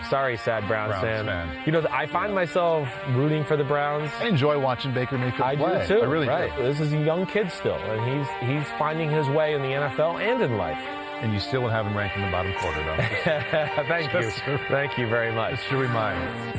Sorry, sad Browns fan. You know, I find myself rooting for the Browns. I enjoy watching Baker Mayfield play. I do too. I really do. This is a young kid still, and he's finding his way in the NFL and in life. And you still would have him ranked in the bottom quarter, though. Thank you. Thank you very much. Just to remind.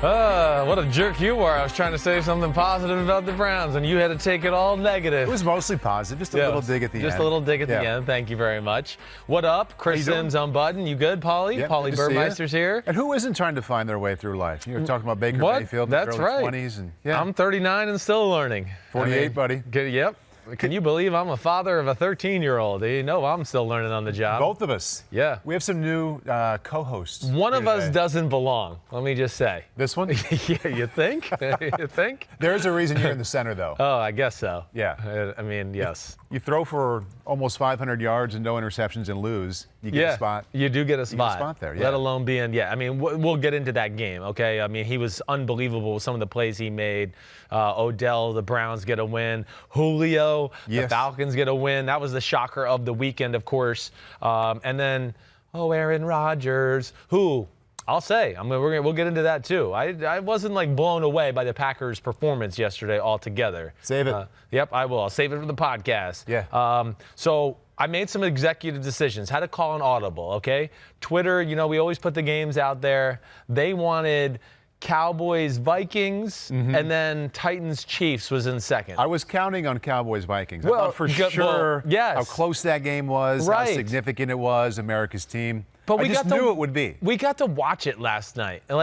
What a jerk you were. I was trying to say something positive about the Browns, and you had to take it all negative. It was mostly positive. Just a little dig at the end. Just a little dig at the end. Thank you very much. What up? Chris Simms Unbuttoned. You good, Paulie? Yep, Paulie Burmeister's here. And who isn't trying to find their way through life? You're talking about Baker Mayfield in the early 20s. And, I'm 39 and still learning. 48, buddy. Yep. Can you believe I'm a father of a 13-year-old? You know I'm still learning on the job. Both of us. Yeah. We have some new co-hosts. One of us doesn't belong, let me just say. This one? Yeah, you think? You think? There's a reason you're in the center, though. Oh, I guess so. Yeah. I mean, yes. You throw for almost 500 yards and no interceptions and lose. You get a spot. You do get a spot. You get a spot there, Let alone being, I mean, we'll get into that game, okay? I mean, he was unbelievable with some of the plays he made. Odell, the Browns get a win. Julio, the Falcons get a win. That was the shocker of the weekend, of course. And then, Aaron Rodgers, who I'll say, we'll get into that too. I wasn't like blown away by the Packers' performance yesterday altogether. Save it. Yep, I will. I'll save it for the podcast. Yeah. So I made some executive decisions. Had to call an audible, okay? Twitter, you know, we always put the games out there. They wanted Cowboys-Vikings, and then Titans-Chiefs was in second. I was counting on Cowboys-Vikings. I thought for sure how close that game was, how significant it was, America's team. But I just knew it would be. We got to watch it last night. And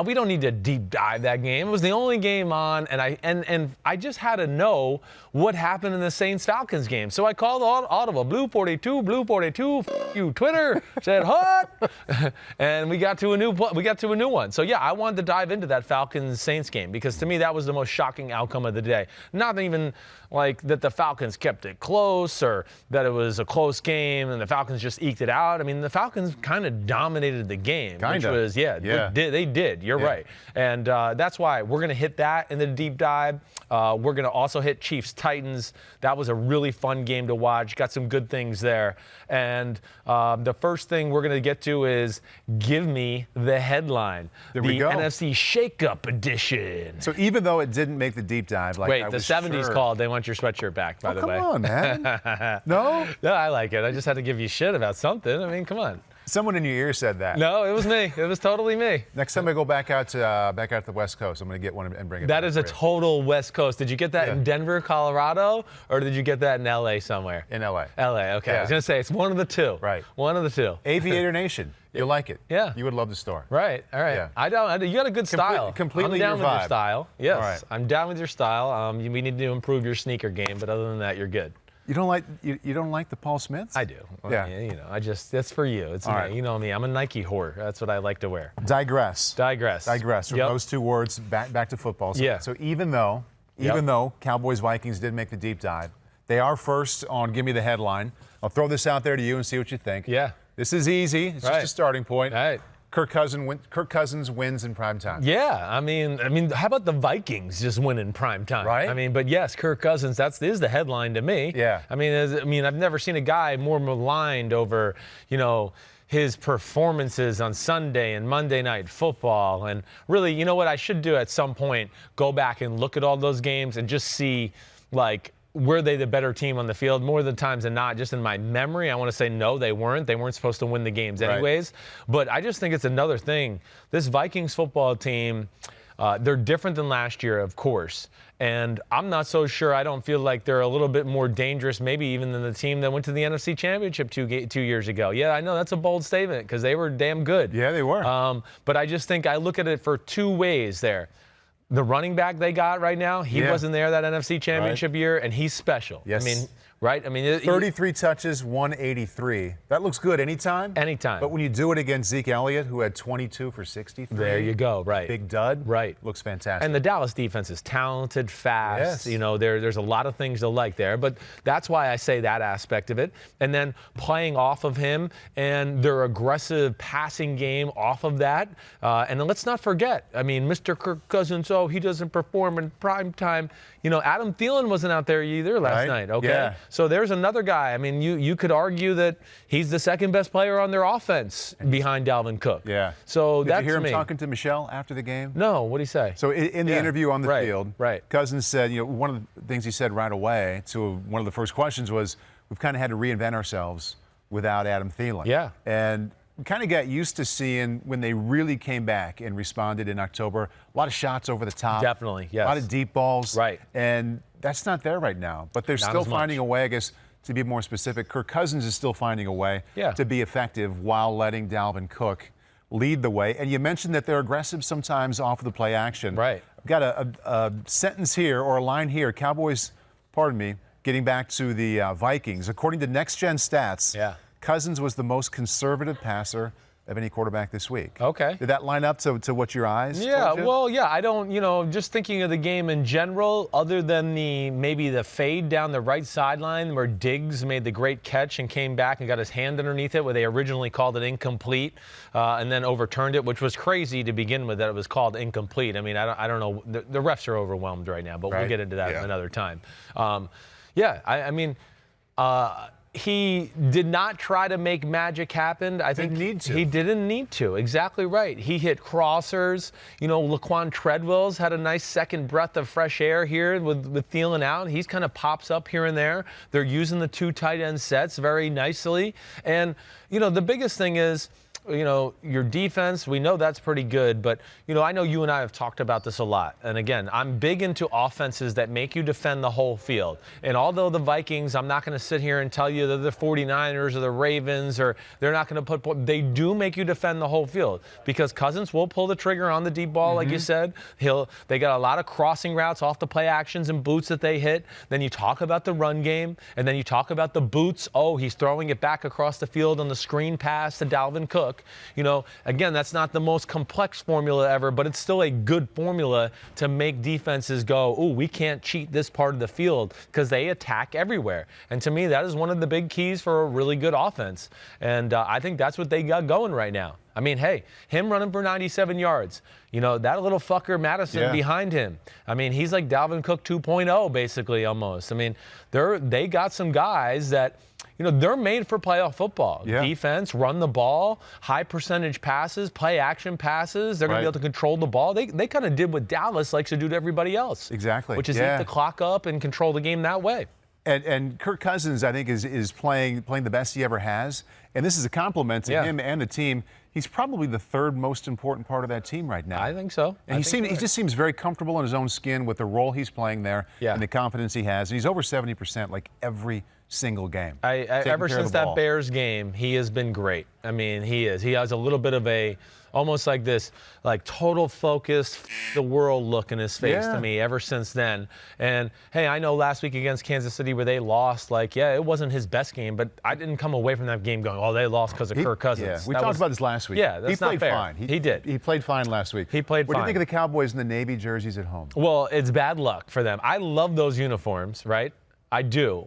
we don't need to deep dive that game. It was the only game on, and I just had to know what happened in the Saints-Falcons game. So I called audible, Blue 42, f you, Twitter, said, what? And we got to a new one. So yeah, I wanted to dive into that Falcons-Saints game because to me that was the most shocking outcome of the day. Not even like that the Falcons kept it close or that it was a close game and the Falcons just eked it out. I mean, the Falcons kind of dominated the game. Which was, they did. You're right. And that's why we're going to hit that in the deep dive. We're going to also hit Chiefs-Titans. That was a really fun game to watch. Got some good things there. And the first thing we're going to get to is Give Me the Headline. There we go. The NFC Shake-Up Edition. So even though it didn't make the deep dive, like Wait, the 70s called. They want your sweatshirt back, by the way. Come on, man. No? No, I like it. I just had to give you shit about something. I mean, come on. Someone in your ear said that. No, it was me. It was totally me. Next time I go back out to the West Coast, I'm going to get one and bring it back. That is a total West Coast. Did you get that in Denver, Colorado, or did you get that in L.A. somewhere? In L.A. L.A., okay. Yeah. I was going to say, it's one of the two. Right. One of the two. Aviator Nation. You'll like it. Yeah. You would love the store. Right. All right. Yeah. You got a good style. Completely I'm down your with vibe. your style. Yes. All right. I'm down with your style. We need to improve your sneaker game, but other than that, you're good. You don't like the Paul Smiths? I do. Yeah. You know, that's for you. It's me. Right. You know me. I'm a Nike whore. That's what I like to wear. Digress. From those two words back to football. So even though Cowboys-Vikings did make the deep dive, they are first on Give Me the Headline. I'll throw this out there to you and see what you think. Yeah. This is easy. It's just a starting point. Right. Kirk Cousins wins in prime time. Yeah, I mean, how about the Vikings just win in prime time? Right. I mean, but yes, Kirk Cousins, that is the headline to me. Yeah. I mean, I've never seen a guy more maligned over, his performances on Sunday and Monday Night Football. And really, you know what I should do at some point? Go back and look at all those games and just see, were they the better team on the field? More than times than not, just in my memory, I want to say no, they weren't. They weren't supposed to win the games anyways. Right. But I just think it's another thing. This Vikings football team, they're different than last year, of course. And I'm not so sure. I don't feel like they're a little bit more dangerous, maybe even than the team that went to the NFC Championship 2 years ago. Yeah, I know that's a bold statement because they were damn good. Yeah, they were. But I just think I look at it for two ways there. The running back they got right now, he wasn't there that NFC Championship year, and he's special. Yes. 33 touches, 183. That looks good anytime. Anytime. But when you do it against Zeke Elliott, who had 22 for 63. There you go, right. Big dud. Right. Looks fantastic. And the Dallas defense is talented, fast. Yes. There's a lot of things to like there. But that's why I say that aspect of it. And then playing off of him and their aggressive passing game off of that. And then let's not forget, Mr. Kirk Cousins, he doesn't perform in prime time. Adam Thielen wasn't out there either last night, okay? Yeah. So there's another guy. I mean, you could argue that he's the second best player on their offense behind Dalvin Cook. Yeah. So Did that's you hear him me. talking to Michelle after the game? No. What did he say? So in the interview on the field, right. Cousins said, one of the things he said right away to one of the first questions was, we've kind of had to reinvent ourselves without Adam Thielen. Yeah. And we kind of got used to seeing when they really came back and responded in October, a lot of shots over the top. Definitely, yes. A lot of deep balls. Right. And that's not there right now. But they're still finding a way, I guess, to be more specific. Kirk Cousins is still finding a way to be effective while letting Dalvin Cook lead the way. And you mentioned that they're aggressive sometimes off of the play action. Right. I've got a sentence here, or a line here. Cowboys, getting back to the Vikings. According to Next Gen Stats, Cousins was the most conservative passer of any quarterback this week. Okay. Did that line up to what your eyes told you? Well, I don't, just thinking of the game in general, other than maybe the fade down the right sideline where Diggs made the great catch and came back and got his hand underneath it, where they originally called it incomplete and then overturned it, which was crazy to begin with that it was called incomplete. I mean, I don't know. The refs are overwhelmed right now, but we'll get into that another time. He did not try to make magic happen. I think he didn't need to. Exactly right. He hit crossers. Laquan Treadwell's had a nice second breath of fresh air here with Thielen out. He's kind of pops up here and there. They're using the 2 tight end sets very nicely. And, the biggest thing is, your defense, we know that's pretty good, but, I know you and I have talked about this a lot. And again, I'm big into offenses that make you defend the whole field. And although the Vikings, I'm not going to sit here and tell you they're the 49ers or the Ravens, or they're not going to they do make you defend the whole field, because Cousins will pull the trigger on the deep ball, like you said. They got a lot of crossing routes off the play actions and boots that they hit. Then you talk about the run game, and then you talk about the boots. Oh, he's throwing it back across the field on the screen pass to Dalvin Cook. Again, that's not the most complex formula ever, but it's still a good formula to make defenses go, oh, we can't cheat this part of the field, because they attack everywhere. And to me, that is one of the big keys for a really good offense. And I think that's what they got going right now. I mean, hey, him running for 97 yards, that little fucker Madison behind him. I mean, he's like Dalvin Cook 2.0, basically, almost. I mean, they got some guys that, they're made for playoff football. Defense, run the ball, high percentage passes, play action passes. They're going to be able to control the ball. They kind of did what Dallas likes to do to everybody else. Exactly. Which is eat the clock up and control the game that way. And Kirk Cousins, I think, is playing the best he ever has. And this is a compliment to him and the team. He's probably the third most important part of that team right now. I think so. And he just seems very comfortable in his own skin with the role he's playing there and the confidence he has. And he's over 70% like every single game. Ever since that Bears game, he has been great. I mean, he is. He has a little bit of almost like this, total focus, the world look in his face to me ever since then. And, hey, I know last week against Kansas City where they lost, it wasn't his best game, but I didn't come away from that game going, oh, they lost because of Kirk Cousins. Yeah, we talked about this last week. Yeah, that's not fair. Fine. He did. He played fine last week. He played fine. What do you think of the Cowboys in the Navy jerseys at home? Well, it's bad luck for them. I love those uniforms, right? I do.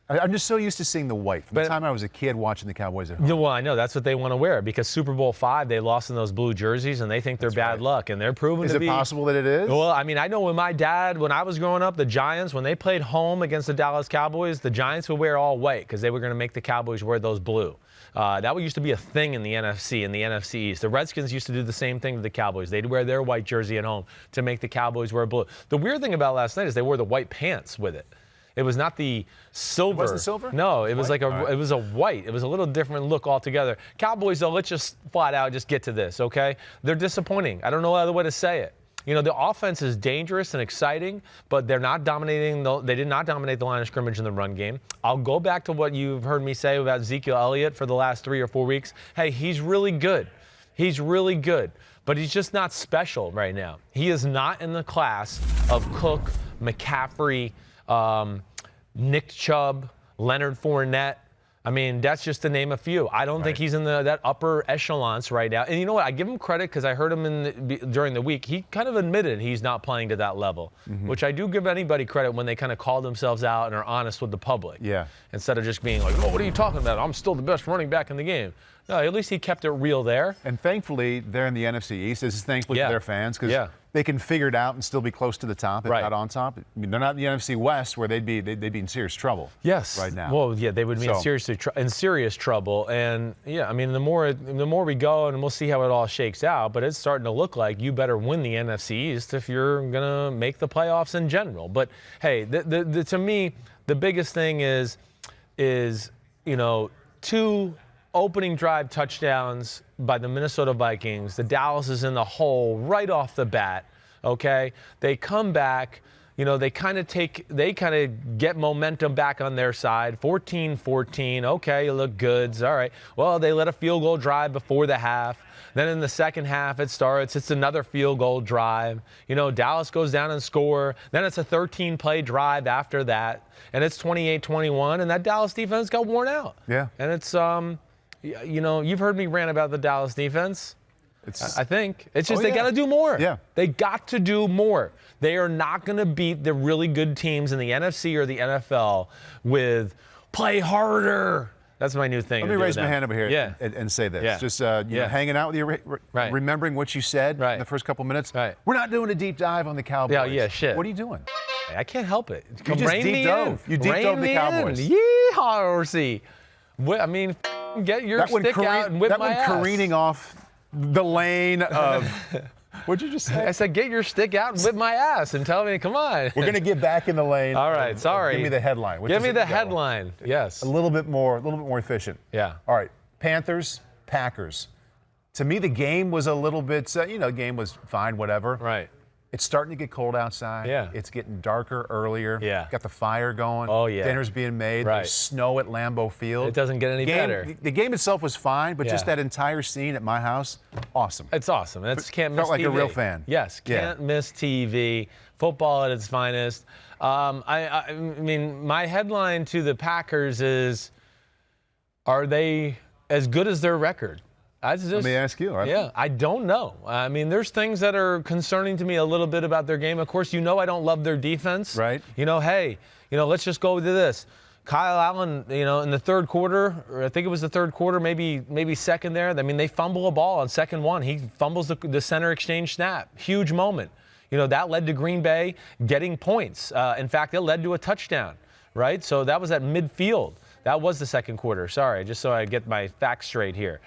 I'm just so used to seeing the white from the time I was a kid watching the Cowboys at home. Well, I know. That's what they want to wear, because Super Bowl V, they lost in those blue jerseys, and they think they're bad luck, and they're proven to be. Is it possible that it is? Well, I mean, I know when my dad, when I was growing up, the Giants, when they played home against the Dallas Cowboys, the Giants would wear all white because they were going to make the Cowboys wear those blue. That used to be a thing in the NFC and the NFC East. The Redskins used to do the same thing to the Cowboys. They'd wear their white jersey at home to make the Cowboys wear blue. The weird thing about last night is they wore the white pants with it. It was not the silver. It wasn't silver? No, it was it was a white. It was a little different look altogether. Cowboys, though, let's just flat out just get to this, okay? They're disappointing. I don't know other way to say it. The offense is dangerous and exciting, but they're not dominating. They did not dominate the line of scrimmage in the run game. I'll go back to what you've heard me say about Ezekiel Elliott for the last 3 or 4 weeks. Hey, he's really good. He's really good, but he's just not special right now. He is not in the class of Cook, McCaffrey, Nick Chubb, Leonard Fournette. I mean, that's just to name a few. I don't think he's in that upper echelons right now. And you know what? I give him credit because I heard him during the week. He kind of admitted he's not playing to that level, which I do give anybody credit when they kind of call themselves out and are honest with the public. Yeah. Instead of just being like, oh, what are you talking about? I'm still the best running back in the game. No, at least he kept it real there. And thankfully, they're in the NFC East. This is thankfully for their fans because they can figure it out and still be close to the top, if not on top. I mean, they're not in the NFC West where they'd be in serious trouble. Yes. Right now. Well, yeah, they would be in serious trouble. And yeah, I mean, the more we go, and we'll see how it all shakes out. But it's starting to look like you better win the NFC East if you're gonna make the playoffs in general. But hey, to me, the biggest thing is 2 opening drive touchdowns by the Minnesota Vikings. The Dallas is in the hole right off the bat, okay? They come back, they kind of get momentum back on their side. 14-14, okay, you look good, all right. Well, they let a field goal drive before the half. Then in the second half, it's another field goal drive. Dallas goes down and score. Then it's a 13-play drive after that, and it's 28-21, and that Dallas defense got worn out. Yeah. And it's, you've heard me rant about the Dallas defense. I think. It's just they got to do more. Yeah. They got to do more. They are not going to beat the really good teams in the NFC or the NFL with play harder. That's my new thing. Let me raise my hand over here and say this. Yeah. Just hanging out with you, remembering what you said in the first couple minutes. Right. We're not doing a deep dive on the Cowboys. Yeah, shit. What are you doing? I can't help it. You just deep dove. You deep dove the Cowboys. Yeehaw, Orsi. I mean, get your stick out and whip my ass. That one careening off the lane of... What'd you just say? I said, get your stick out and whip my ass and tell me, come on. We're going to get back in the lane. All right, sorry. Give me the headline. Give me the headline. Yes. A little bit more efficient. Yeah. All right, Panthers-Packers. To me, the game was a little bit, the game was fine, whatever. Right. It's starting to get cold outside. Yeah. It's getting darker earlier. Yeah. Got the fire going. Oh, yeah. Dinner's being made. Right. There's snow at Lambeau Field. It doesn't get any better. The game itself was fine, but just that entire scene at my house, awesome. It's awesome. Can't miss Felt like TV. a real fan. Yes, can't miss TV. Football at its finest. I mean, my headline to the Packers is, are they as good as their record? Let me ask you. Yeah, I don't know. I mean, there's things that are concerning to me a little bit about their game. Of course, I don't love their defense. Right. Let's just go to this. Kyle Allen, in the third quarter, or I think it was the third quarter, maybe second there. I mean, they fumble a ball on second one. He fumbles the center exchange snap. Huge moment. That led to Green Bay getting points. In fact, it led to a touchdown, right? So that was at midfield. That was the second quarter. Sorry, just so I get my facts straight here.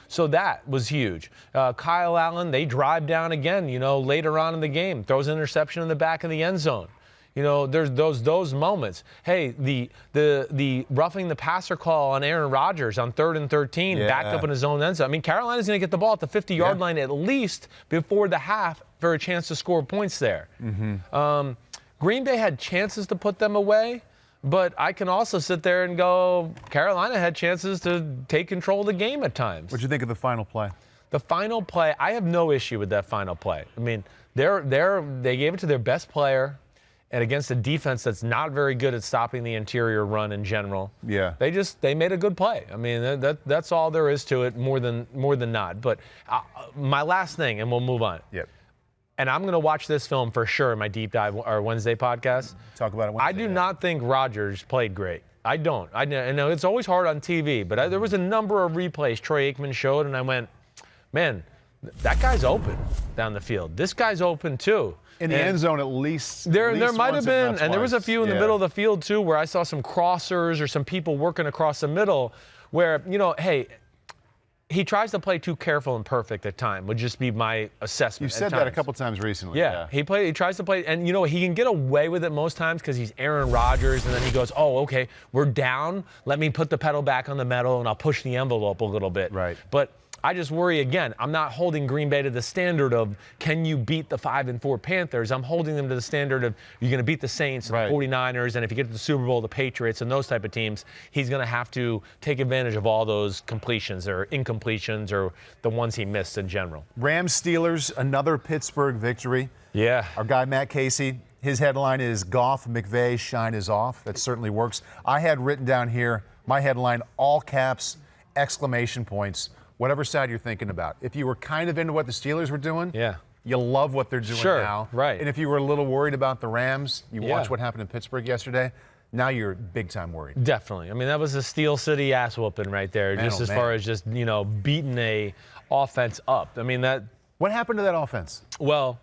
So that was huge. Kyle Allen, they drive down again, later on in the game. Throws an interception in the back of the end zone. There's those moments. Hey, the roughing the passer call on Aaron Rodgers on 3rd and 13, backed up in his own end zone. I mean, Carolina's going to get the ball at the 50-yard line at least before the half for a chance to score points there. Mm-hmm. Green Bay had chances to put them away. But I can also sit there and go, Carolina had chances to take control of the game at times. What'd you think of the final play? The final play, I have no issue with that final play. I mean, they gave it to their best player, and against a defense that's not very good at stopping the interior run in general. Yeah. They made a good play. I mean, that's all there is to it, more than not. But my last thing, and we'll move on. Yep. And I'm going to watch this film for sure in my Deep Dive, our Wednesday podcast. Talk about it Wednesday. I do not think Rodgers played great. I don't. I know it's always hard on TV, but there was a number of replays Troy Aikman showed, and I went, man, that guy's open down the field. This guy's open too. In the end zone, at least. There might have been, and there was a few in the middle of the field too, where I saw some crossers or some people working across the middle, where hey. He tries to play too careful and perfect at time, would just be my assessment. You've said that a couple times recently. Yeah. He tries to play, and he can get away with it most times because he's Aaron Rodgers, and then he goes, oh, okay, we're down. Let me put the pedal back on the metal, and I'll push the envelope a little bit. Right. But I just worry, again, I'm not holding Green Bay to the standard of can you beat the 5-4 Panthers. I'm holding them to the standard of you're going to beat the Saints and the 49ers, and if you get to the Super Bowl, the Patriots and those type of teams, he's going to have to take advantage of all those completions or incompletions or the ones he missed in general. Rams-Steelers, another Pittsburgh victory. Yeah. Our guy, Matt Casey, his headline is Goff, McVay, shine is off. That certainly works. I had written down here, my headline, all caps, exclamation points. Whatever side you're thinking about. If you were kind of into what the Steelers were doing, you love what they're doing now. Right. And if you were a little worried about the Rams, you watched what happened in Pittsburgh yesterday. now you're big time worried. Definitely. I mean, that was a Steel City ass whooping right there, far as just, beating a offense up. I mean, that. What happened to that offense? Well,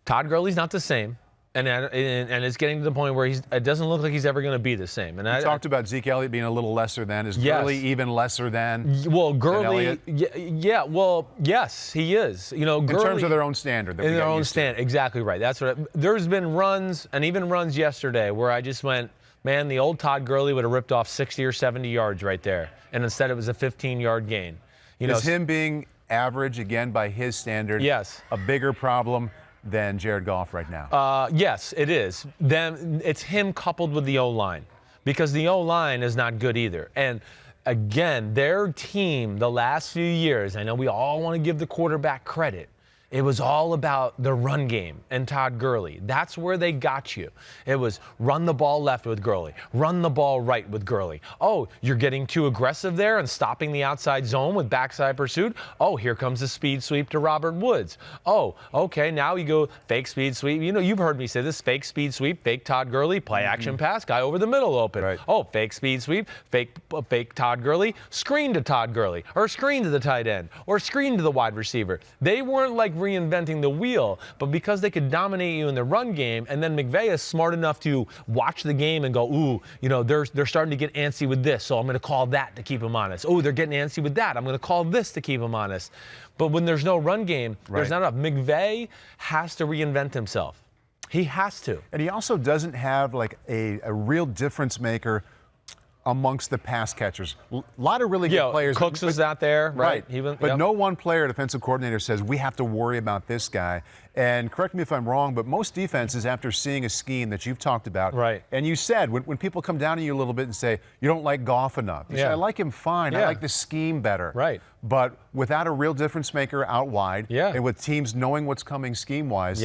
Todd Gurley's not the same. And it's getting to the point where it doesn't look like he's ever going to be the same. And you talked about Zeke Elliott being a little lesser than. Is Gurley even lesser than? Well, Gurley, yeah. Well, yes, he is. Gurley, in terms of their own standard. In their own standard, exactly right. That's what. There's been runs, and even runs yesterday, where I just went, man, the old Todd Gurley would have ripped off 60 or 70 yards right there, and instead it was a 15-yard gain. Is him being average again by his standard? Yes. A bigger problem than Jared Goff right now? Yes, it is. Then it's him coupled with the O-line, because the O-line is not good either. And again, their team the last few years, I know we all want to give the quarterback credit. It was all about the run game and Todd Gurley. That's where they got you. It was run the ball left with Gurley, run the ball right with Gurley. Oh, you're getting too aggressive there and stopping the outside zone with backside pursuit. Oh, here comes the speed sweep to Robert Woods. Oh, okay, now you go fake speed sweep. You've heard me say this, fake speed sweep, fake Todd Gurley, play action pass, guy over the middle open. Right. Oh, fake speed sweep, fake Todd Gurley, screen to Todd Gurley, or screen to the tight end, or screen to the wide receiver. They weren't like reinventing the wheel, but because they could dominate you in the run game, and then McVay is smart enough to watch the game and go, ooh, they're starting to get antsy with this, so I'm going to call that to keep them honest. Oh, they're getting antsy with that. I'm going to call this to keep them honest. But when there's no run game, there's not enough. McVay has to reinvent himself. He has to. And he also doesn't have like a real difference maker amongst the pass catchers. A lot of really good players. Cooks is out there, right? But no one player, defensive coordinator, says we have to worry about this guy. And correct me if I'm wrong, but most defenses, after seeing a scheme that you've talked about, and you said when people come down to you a little bit and say you don't like Goff enough, you say I like him fine, I like the scheme better. Right. But without a real difference maker out wide, and with teams knowing what's coming scheme-wise,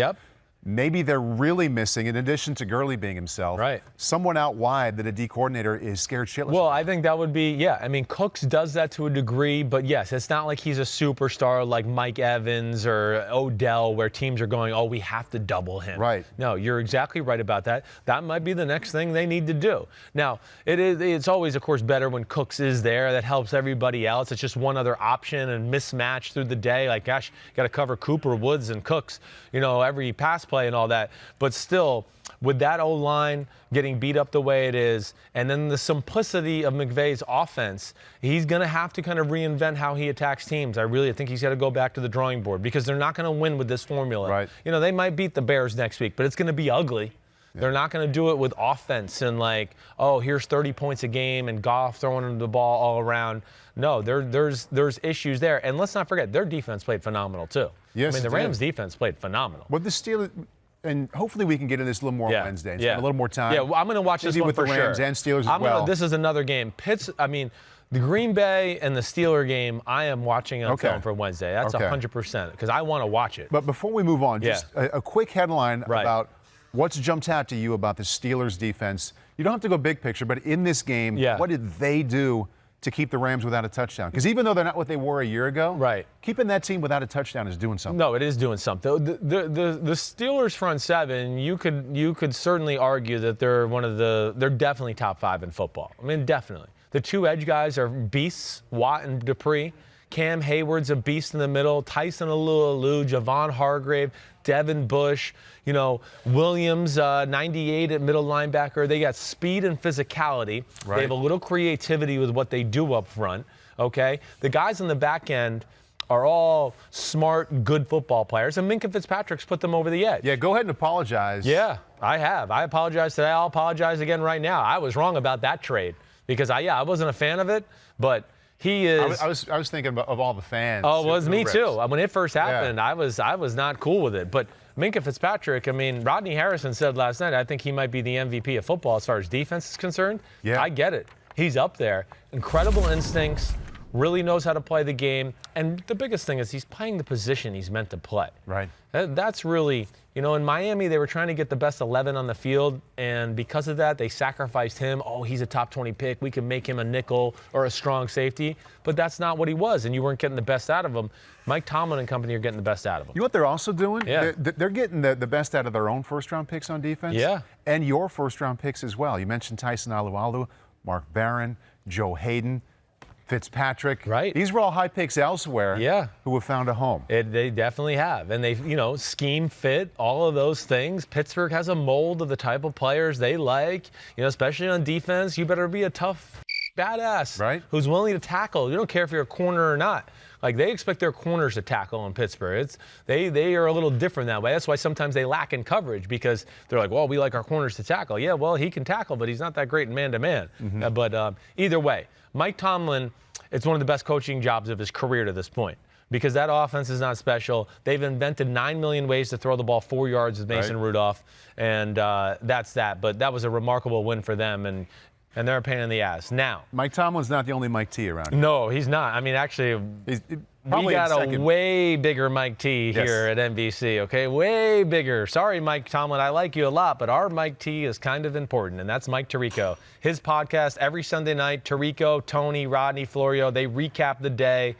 maybe they're really missing, in addition to Gurley being himself, someone out wide that a D coordinator is scared shitless. Well, I think that would be, I mean, Cooks does that to a degree, but yes, it's not like he's a superstar like Mike Evans or Odell, where teams are going, oh, we have to double him. Right. No, you're exactly right about that. That might be the next thing they need to do. Now, it's always, of course, better when Cooks is there. That helps everybody else. It's just one other option and mismatch through the day. Like, gosh, you got to cover Cooper, Woods, and Cooks, every pass play and all that. But still, with that O-line getting beat up the way it is, and then the simplicity of McVay's offense, he's going to have to kind of reinvent how he attacks teams. I really think he's got to go back to the drawing board, because they're not going to win with this formula. Right. They might beat the Bears next week, but it's going to be ugly. They're not going to do it with offense and like, oh, here's 30 points a game and Goff throwing the ball all around. No, there's issues there. And let's not forget, their defense played phenomenal too. Yes, I mean, the Rams' defense played phenomenal. What the Steelers, and hopefully we can get into this a little more on Wednesday. Spend a little more time. Yeah, well, I'm going to watch this one with for the Rams sure. and Steelers as well. This is another game. The Green Bay and the Steeler game, I am watching on film for Wednesday. That's 100%, because I want to watch it. But before we move on, just a quick headline about what's jumped out to you about the Steelers' defense. You don't have to go big picture, but in this game, what did they do to keep the Rams without a touchdown? Because even though they're not what they were a year ago, keeping that team without a touchdown is doing something. No, it is doing something. The Steelers' front seven, you could certainly argue that they're definitely top 5 in football. I mean, definitely. The two edge guys are beasts, Watt and Dupree. Cam Hayward's a beast in the middle. Tyson Alualu, Javon Hargrave, Devin Bush, Williams, 98 at middle linebacker. They got speed and physicality. They have a little creativity with what they do up front, okay? The guys on the back end are all smart, good football players, and Minkah Fitzpatrick's put them over the edge. Yeah, go ahead and apologize. Yeah, I have. I apologize today. I'll apologize again right now. I was wrong about that trade because I wasn't a fan of it, but he is. I was thinking of all the fans. Oh, it was me too. When it first happened, I was not cool with it. But Minkah Fitzpatrick, I mean, Rodney Harrison said last night, I think he might be the MVP of football as far as defense is concerned. Yeah. I get it. He's up there. Incredible instincts, really knows how to play the game. And the biggest thing is he's playing the position he's meant to play. Right. That's really, in Miami, they were trying to get the best 11 on the field, and because of that, they sacrificed him. Oh, he's a top 20 pick. We can make him a nickel or a strong safety. But that's not what he was, and you weren't getting the best out of him. Mike Tomlin and company are getting the best out of him. You know what they're also doing? Yeah. They're getting the best out of their own first-round picks on defense. Yeah. And your first-round picks as well. You mentioned Tyson Alualu, Mark Barron, Joe Hayden, Fitzpatrick. Right. These were all high picks elsewhere. Yeah. Who have found a home. They definitely have. And they, scheme fit, all of those things. Pittsburgh has a mold of the type of players they like, especially on defense. You better be a tough badass. Right. Who's willing to tackle. You don't care if you're a corner or not. Like, they expect their corners to tackle in Pittsburgh. They are a little different that way. That's why sometimes they lack in coverage, because they're like, well, we like our corners to tackle. Yeah, well, he can tackle, but he's not that great in man-to-man. But either way, Mike Tomlin, it's one of the best coaching jobs of his career to this point, because that offense is not special. They've invented 9 million ways to throw the ball 4 yards with Mason Rudolph, and that's that. But that was a remarkable win for them, and they're a pain in the ass. Now, Mike Tomlin's not the only Mike T around here. No, he's not. I mean, actually, we got a way bigger Mike T here at NBC, okay? Way bigger. Sorry, Mike Tomlin, I like you a lot, but our Mike T is kind of important, and that's Mike Tirico. His podcast every Sunday night, Tirico, Tony, Rodney, Florio, they recap the day.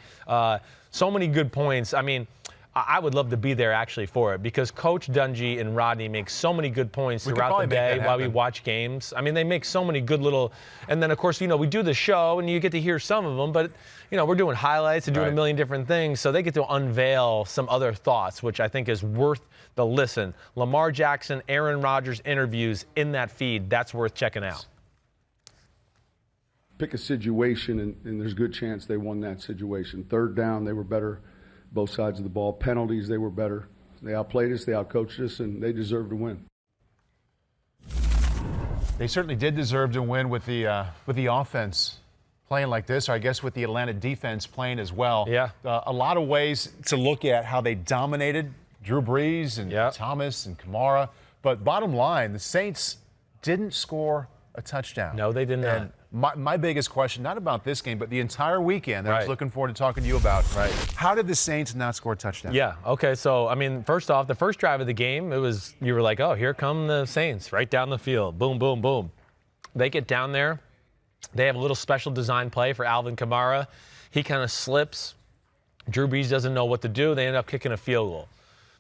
So many good points. I mean, I would love to be there actually for it, because Coach Dungy and Rodney make so many good points throughout the day while we watch games. I mean, they make so many good little, and then of course, we do the show and you get to hear some of them, but we're doing highlights and doing a million different things, so they get to unveil some other thoughts, which I think is worth the listen. Lamar Jackson, Aaron Rodgers interviews in that feed. That's worth checking out. Pick a situation, and there's a good chance they won that situation. Third down, they were better. Both sides of the ball. Penalties, they were better. They outplayed us, they outcoached us, and they deserved to win. They certainly did deserve to win with the offense playing like this, or I guess with the Atlanta defense playing as well. Yeah. A lot of ways to look at how they dominated Drew Brees and Thomas and Kamara. But bottom line, the Saints didn't score a touchdown. No, they did not. And my biggest question, not about this game, but the entire weekend that I was looking forward to talking to you about. How did the Saints not score a touchdown? Yeah, okay, so, I mean, first off, the first drive of the game, you were like, oh, here come the Saints right down the field. Boom, boom, boom. They get down there. They have a little special design play for Alvin Kamara. He kind of slips. Drew Brees doesn't know what to do. They end up kicking a field goal.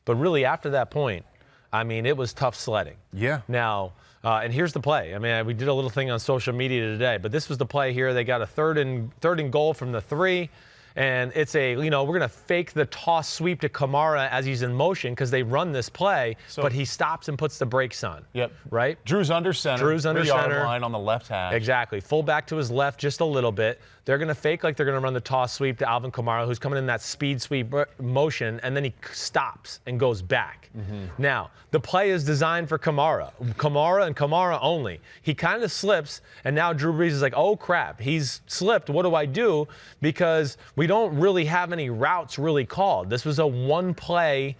But really, after that point, I mean, it was tough sledding. Yeah. Now, and here's the play. I mean, we did a little thing on social media today, but this was the play here. They got a third and goal from the 3. And it's we're going to fake the toss sweep to Kamara as he's in motion, because they run this play, but he stops and puts the brakes on. Yep. Right? Drew's under center. Drew's under center. Line on the left hash. Exactly. Full back to his left just a little bit. They're going to fake like they're going to run the toss sweep to Alvin Kamara, who's coming in that speed sweep motion, and then he stops and goes back. Now, the play is designed for Kamara and Kamara only. He kind of slips, and now Drew Brees is like, oh, crap, he's slipped. What do I do? Because we don't really have any routes really called. This was a one-player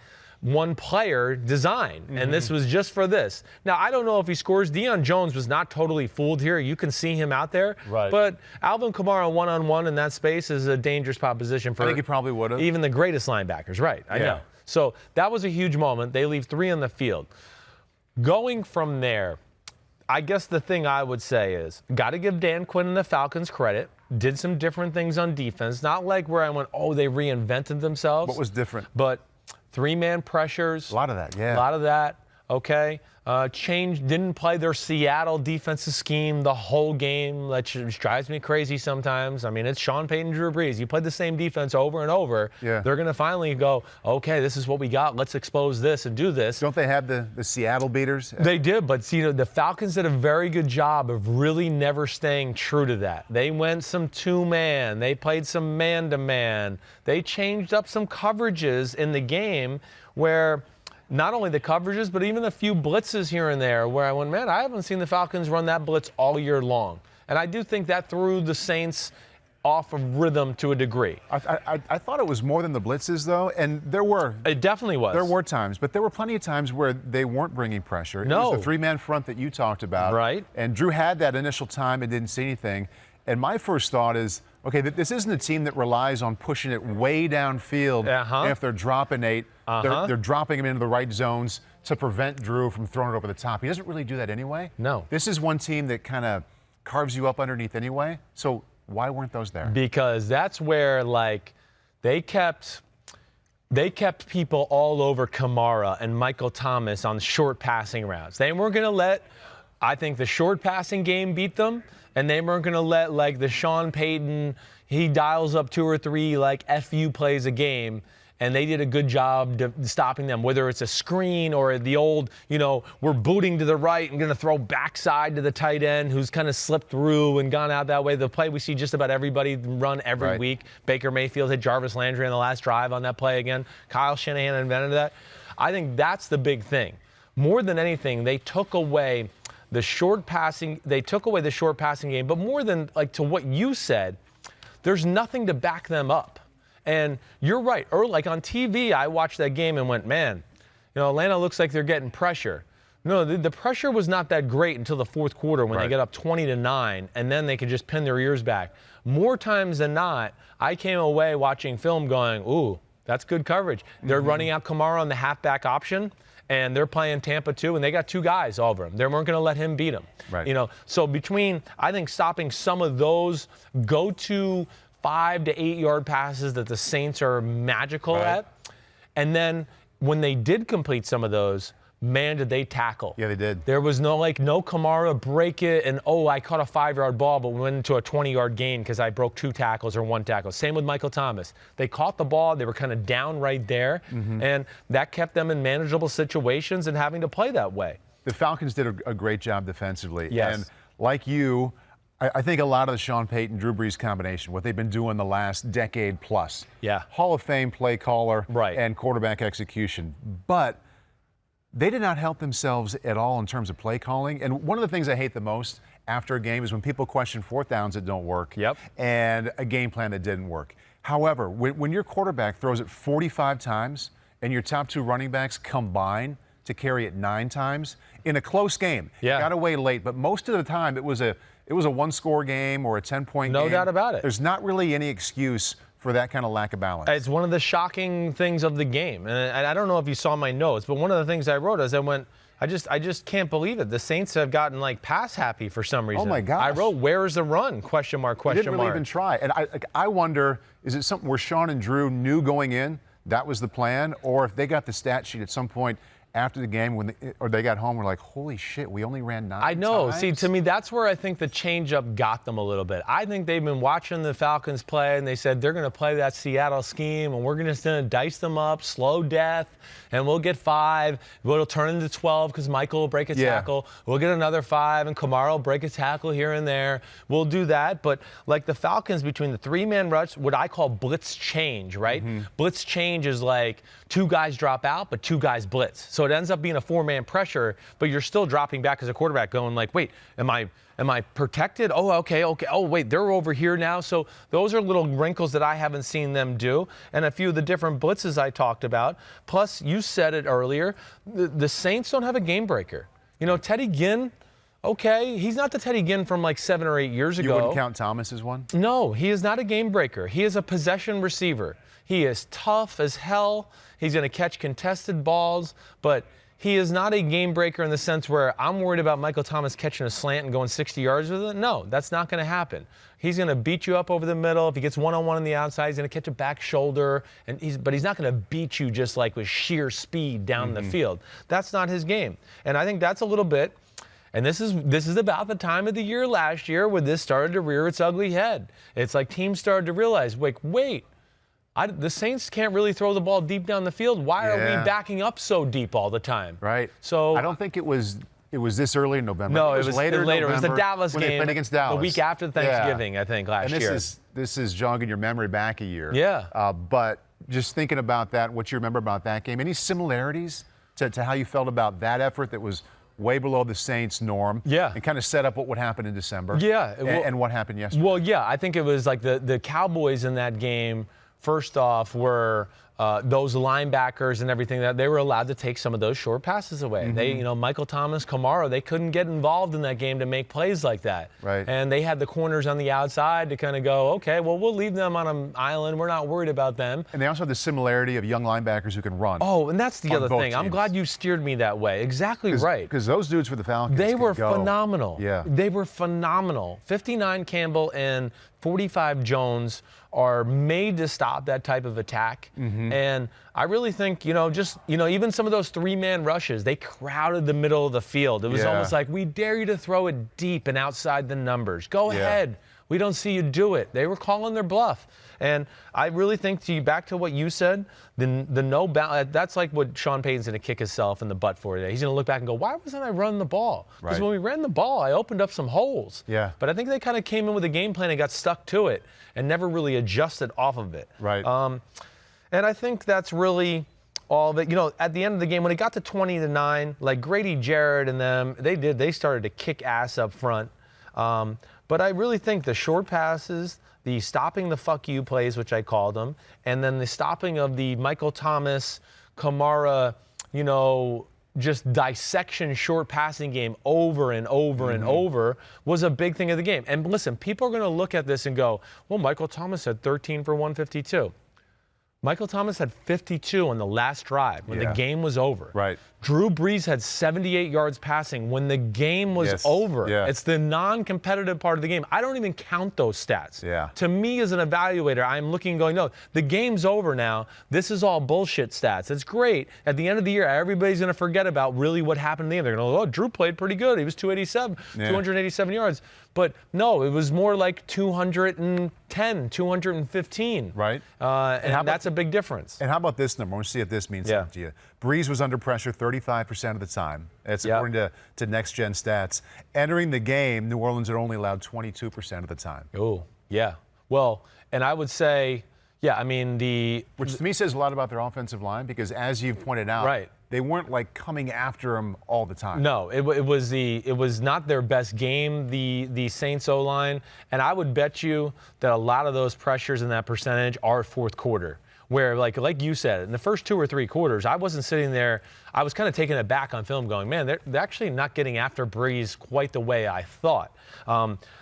design, and this was just for this. Now, I don't know if he scores. Deion Jones was not totally fooled here. You can see him out there. Right. But Alvin Kamara one-on-one in that space is a dangerous proposition for I think he probably would have. Even the greatest linebackers. Right, I know. So that was a huge moment. They leave 3 on the field. Going from there, I guess the thing I would say is, got to give Dan Quinn and the Falcons credit. Did some different things on defense. Not like where I went, oh, they reinvented themselves. What was different? But 3-man pressures. A lot of that, yeah. A lot of that, okay. Didn't play their Seattle defensive scheme the whole game, which drives me crazy sometimes. I mean, it's Sean Payton, Drew Brees. You play the same defense over and over. Yeah. They're going to finally go, okay, this is what we got. Let's expose this and do this. Don't they have the Seattle beaters? They did, but see, the Falcons did a very good job of really never staying true to that. They went some 2-man. They played some man-to-man. They changed up some coverages in the game where not only the coverages, but even a few blitzes here and there where I went, man, I haven't seen the Falcons run that blitz all year long. And I do think that threw the Saints off of rhythm to a degree. I thought it was more than the blitzes, though, and there were. It definitely was. There were times, but there were plenty of times where they weren't bringing pressure. No. It was the 3-man front that you talked about. Right. And Drew had that initial time and didn't see anything. And my first thought is, okay, this isn't a team that relies on pushing it way downfield. And if they're dropping 8, they're dropping them into the right zones to prevent Drew from throwing it over the top. He doesn't really do that anyway. No. This is one team that kind of carves you up underneath anyway. So why weren't those there? Because that's where, like, they kept people all over Kamara and Michael Thomas on short passing routes. They weren't going to let, I think, the short passing game beat them, and they weren't going to let, like, the Sean Payton, he dials up 2 or 3, like, FU plays a game, and they did a good job stopping them, whether it's a screen or the old, we're booting to the right and going to throw backside to the tight end who's kind of slipped through and gone out that way. The play we see just about everybody run every week. Baker Mayfield hit Jarvis Landry on the last drive on that play again. Kyle Shanahan invented that. I think that's the big thing. More than anything, they took away the short passing. They took away the short passing game, but more than, like, to what you said, there's nothing to back them up. And you're right. Like on TV, I watched that game and went, man, Atlanta looks like they're getting pressure. No, the pressure was not that great until the fourth quarter when they get up 20-9, and then they could just pin their ears back. More times than not, I came away watching film going, ooh, that's good coverage. They're running out Kamara on the halfback option, and they're playing Tampa too, and they got 2 guys over him. They weren't going to let him beat him. So between, I think, stopping some of those go-to 5 to 8 yard passes that the Saints are magical at. And then when they did complete some of those, man, did they tackle. Yeah, they did. There was no Kamara break it and, I caught a 5-yard ball but went into a 20-yard gain because I broke 2 tackles or 1 tackle. Same with Michael Thomas. They caught the ball. They were kind of down right there, and that kept them in manageable situations and having to play that way. The Falcons did a great job defensively. Yes. And like you, I think a lot of the Sean Payton, Drew Brees combination, what they've been doing the last decade plus. Hall of Fame play caller and quarterback execution. But they did not help themselves at all in terms of play calling. And one of the things I hate the most after a game is when people question 4th downs that don't work and a game plan that didn't work. However, when your quarterback throws it 45 times and your top 2 running backs combine to carry it 9 times in a close game, got away late, but most of the time it was a 1-score game or a 10-point game. No doubt about it. There's not really any excuse for that kind of lack of balance. It's one of the shocking things of the game. And I don't know if you saw my notes, but one of the things I wrote is I just can't believe it. The Saints have gotten, like, pass happy for some reason. Oh, my gosh. I wrote, where's the run? Question mark. They didn't really even try. And I wonder, is it something where Sean and Drew knew going in that was the plan? Or if they got the stat sheet at some point after the game or they got home, we're like, holy shit, we only ran 9 I know. times? See, to me, that's where I think the change-up got them a little bit. I think they've been watching the Falcons play, and they said they're going to play that Seattle scheme, and we're going to dice them up, slow death, and we'll get 5. It'll turn into 12 because Michael will break a tackle. We'll get another 5, and Kamara will break a tackle here and there. We'll do that. But, like, the Falcons, between the 3-man rush, what I call blitz change, right? Blitz change is like 2 guys drop out, but 2 guys blitz. So it ends up being a 4-man pressure, but you're still dropping back as a quarterback going like, wait, am I protected? Oh, okay. Oh, wait, they're over here now. So those are little wrinkles that I haven't seen them do. And a few of the different blitzes I talked about. Plus, you said it earlier, the Saints don't have a game breaker. Teddy Ginn, okay, he's not the Teddy Ginn from like 7 or 8 years ago. You wouldn't count Thomas as one? No, he is not a game breaker. He is a possession receiver. He is tough as hell. He's going to catch contested balls, but he is not a game breaker in the sense where I'm worried about Michael Thomas catching a slant and going 60 yards with it. No, that's not going to happen. He's going to beat you up over the middle. If he gets one-on-one on the outside, he's going to catch a back shoulder, but he's not going to beat you just like with sheer speed down the field. That's not his game. And I think that's a little bit, and this is about the time of the year last year where this started to rear its ugly head. It's like teams started to realize, wait, the Saints can't really throw the ball deep down the field. Why are we backing up so deep all the time? Right. So I don't think it was this early in November. No, it was later. It was the Dallas when game. They played against Dallas. The week after Thanksgiving, I think, last year. This is jogging your memory back a year. Yeah. But just thinking about that, what you remember about that game, any similarities to how you felt about that effort that was way below the Saints' norm? Yeah. And kind of set up what would happen in December? Yeah. And what happened yesterday? Well, yeah, I think it was like the Cowboys in that game, first off, were those linebackers and everything, that they were allowed to take some of those short passes away. They, Michael Thomas, Kamara, they couldn't get involved in that game to make plays like that. Right. And they had the corners on the outside to kind of go, okay, well, we'll leave them on an island. We're not worried about them. And they also have the similarity of young linebackers who can run. Oh, and that's the other thing. Teams. I'm glad you steered me that way. Exactly right. Because those dudes for the Falcons, they were phenomenal. Yeah. They were phenomenal. 59 Campbell and 45 Jones are made to stop that type of attack. And I really think, even some of those three-man rushes, they crowded the middle of the field. It was almost like, we dare you to throw it deep and outside the numbers. Go ahead. We don't see you do it. They were calling their bluff. And I really think, back to what you said, the no bounce, that's like what Sean Payton's going to kick himself in the butt for today. He's going to look back and go, why wasn't I running the ball? Because when we ran the ball, I opened up some holes. Yeah. But I think they kind of came in with a game plan and got stuck to it and never really adjusted off of it. Right. And I think that's really all of it. At the end of the game, when it got to 20-9, like Grady Jarrett and them, they started to kick ass up front. But I really think the short passes, the stopping the fuck you plays, which I called them, and then the stopping of the Michael Thomas, Kamara, just dissection short passing game over and over and over was a big thing of the game. And listen, people are going to look at this and go, well, Michael Thomas had 13 for 152. Michael Thomas had 52 on the last drive when the game was over. Right. Drew Brees had 78 yards passing when the game was over. Yeah. It's the non-competitive part of the game. I don't even count those stats. Yeah. To me, as an evaluator, I'm looking going, no, the game's over now. This is all bullshit stats. It's great. At the end of the year, everybody's going to forget about really what happened in the game. They're going to go, oh, Drew played pretty good. He was 287 yards. But no, it was more like 210, 215. Right. And that's a big difference. And how about this number? I want to see if this means something to you. Brees was under pressure 35% of the time. That's according to Next Gen Stats. Entering the game, New Orleans had only allowed 22% of the time. Oh, yeah. Well, and I would say, which to me says a lot about their offensive line, because as you've pointed out, they weren't like coming after him all the time. No, it was not their best game, the Saints O-line, and I would bet you that a lot of those pressures in that percentage are fourth quarter, where like you said, in the first 2 or 3 quarters, I wasn't sitting there. I was kind of taking it back on film, going, man, they're actually not getting after Brees quite the way I thought.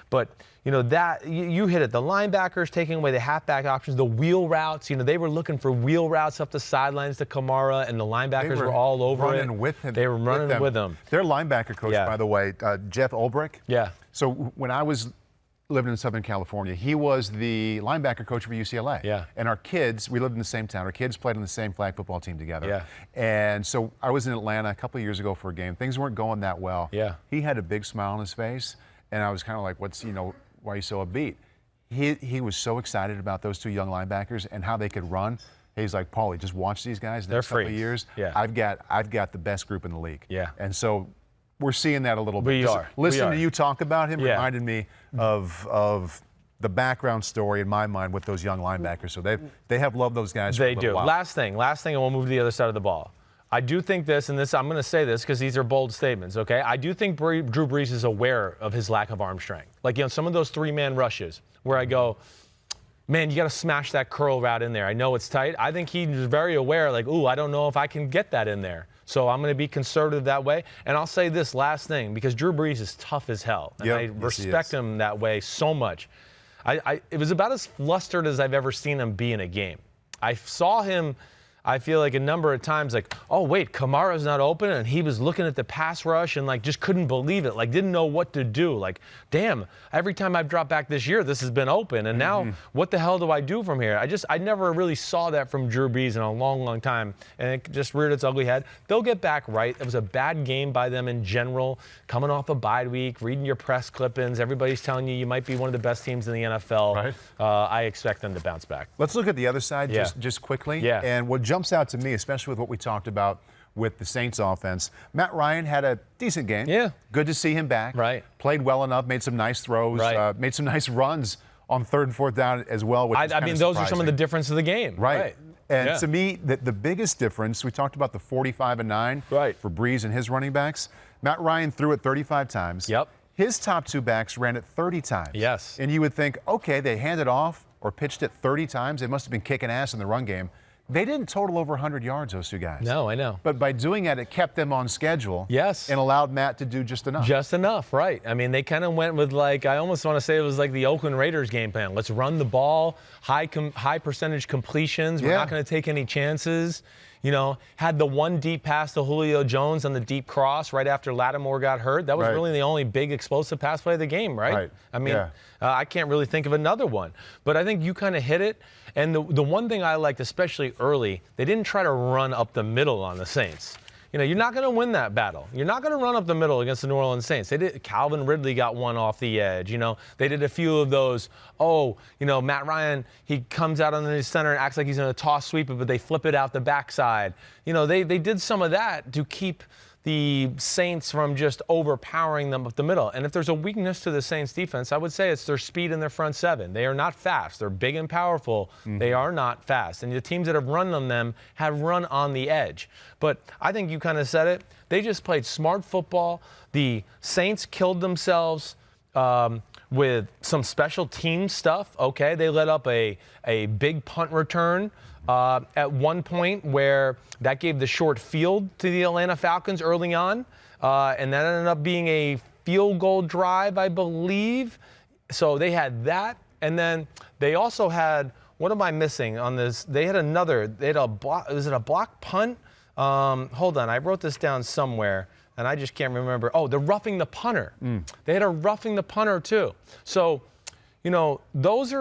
But that you hit it. The linebackers taking away the halfback options, the wheel routes. They were looking for wheel routes up the sidelines to Kamara, and the linebackers were all over it. They were running with him. Their linebacker coach, by the way, Jeff Ulbrich. Yeah. So when I was living in Southern California, he was the linebacker coach for UCLA. Yeah. And our kids, we lived in the same town. Our kids played on the same flag football team together. Yeah. And so I was in Atlanta a couple of years ago for a game. Things weren't going that well. Yeah. He had a big smile on his face, and I was kind of like, why are you so upbeat? He was so excited about those 2 young linebackers and how they could run. He's like, Paulie, just watch these guys the next couple of years. Yeah. I've got the best group in the league. Yeah. And so we're seeing that a little bit. Listening to you talk about him reminded me of the background story in my mind with those young linebackers. So they have loved those guys for a little while. Last thing, and we'll move to the other side of the ball. I do think this, and I'm going to say this because these are bold statements, okay? I do think Drew Brees is aware of his lack of arm strength. Like, some of those 3-man rushes where I go, man, you got to smash that curl route in there. I know it's tight. I think he's very aware, like, ooh, I don't know if I can get that in there. So I'm going to be conservative that way. And I'll say this last thing, because Drew Brees is tough as hell. And I respect him that way so much. It was about as flustered as I've ever seen him be in a game. I saw him, I feel like, a number of times, like, oh, wait, Kamara's not open, and he was looking at the pass rush and, like, just couldn't believe it, like, didn't know what to do. Like, damn, every time I've dropped back this year, this has been open, and now what the hell do I do from here? I never really saw that from Drew Brees in a long, long time, and it just reared its ugly head. They'll get back right. It was a bad game by them in general, coming off a bye week, reading your press clippings. Everybody's telling you might be one of the best teams in the NFL. Right. I expect them to bounce back. Let's look at the other side just quickly. Yeah. And what jumps out to me, especially with what we talked about with the Saints offense, Matt Ryan had a decent game. Yeah. Good to see him back. Right. Played well enough, made some nice throws, made some nice runs on 3rd and 4th down as well. Which I mean, those are some of the difference of the game. Right. And to me, the biggest difference, we talked about the 45-9 for Brees and his running backs. Matt Ryan threw it 35 times. Yep. His top 2 backs ran it 30 times. Yes. And you would think, okay, they handed off or pitched it 30 times. They must have been kicking ass in the run game. They didn't total over 100 yards, those two guys. No, I know. But by doing that, it kept them on schedule. Yes. And allowed Matt to do just enough. Just enough, right. I mean, they kind of went with, like, I almost want to say it was like the Oakland Raiders game plan. Let's run the ball, high percentage completions. We're not going to take any chances. You know, had the one deep pass to Julio Jones on the deep cross right after Lattimore got hurt. That was really the only big explosive pass play of the game, right? I mean, I can't really think of another one. But I think you kind of hit it. And the one thing I liked, especially early, they didn't try to run up the middle on the Saints. You know, you're not going to win that battle. You're not going to run up the middle against the New Orleans Saints. Calvin Ridley got one off the edge. You know, they did a few of those. Oh, you know, Matt Ryan, he comes out on the center and acts like he's going to toss sweep it, but they flip it out the backside. You know, they did some of that to keep the Saints from just overpowering them up the middle. And if there's a weakness to the Saints defense, I would say it's their speed in their front seven. They are not fast. They're big and powerful. They are not fast. And the teams that have run on them have run on the edge. But I think you kind of said it. They just played smart football. The Saints killed themselves with some special team stuff. Okay, they let up a big punt return at one point where that gave the short field to the Atlanta Falcons early on, and that ended up being a field goal drive, I believe. So they had that, and then they also had, what am I missing on this? They had a block, was it a block punt? Hold on, I wrote this down somewhere, and I just can't remember. Oh, the roughing the punter. They had a roughing the punter too. So, you know, those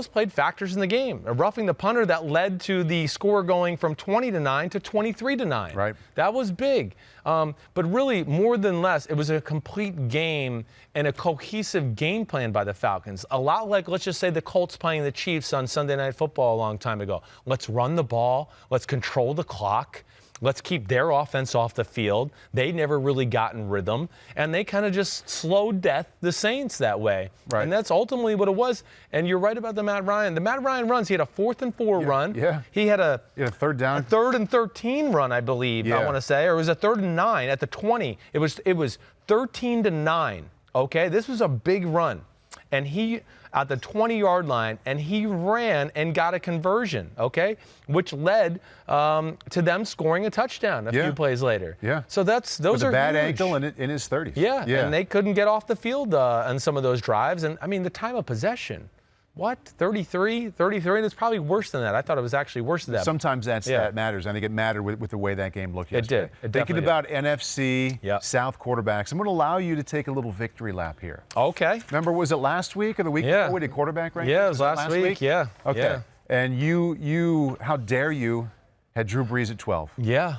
played factors in the game. A roughing the punter that led to the score going from 20-9 to 23-9. Right. That was big. But really, more than less, it was a complete game and a cohesive game plan by the Falcons. A lot like, let's just say, the Colts playing the Chiefs on Sunday Night Football a long time ago. Let's run the ball. Let's control the clock. Let's keep their offense off the field. They never really got in rhythm, and they kind of just slowed death the Saints that way. Right. And that's ultimately what it was. And you're right about the Matt Ryan. The Matt Ryan runs, he had a 4th and 4 run. Yeah. He had a third down. A 3rd and 13 run, I believe, I want to say. Or it was a 3rd and 9 at the 20. It was 13-9, okay? This was a big run. And he, at the 20-yard line, and he ran and got a conversion, okay, which led to them scoring a touchdown a few plays later. Yeah. So those are with a bad huge. ankle in his 30s. Yeah, and they couldn't get off the field on some of those drives. And, I mean, the time of possession, what, 33? That's probably worse than that. I thought it was actually worse than that. Sometimes that matters. I think it mattered with the way that game looked yesterday. It did. Thinking about NFC South quarterbacks, I'm going to allow you to take a little victory lap here. Okay. Remember, was it last week or the week before we did quarterback rankings? Yeah, it was last week. Yeah. Okay. Yeah. And you, how dare you, had Drew Brees at 12. Yeah.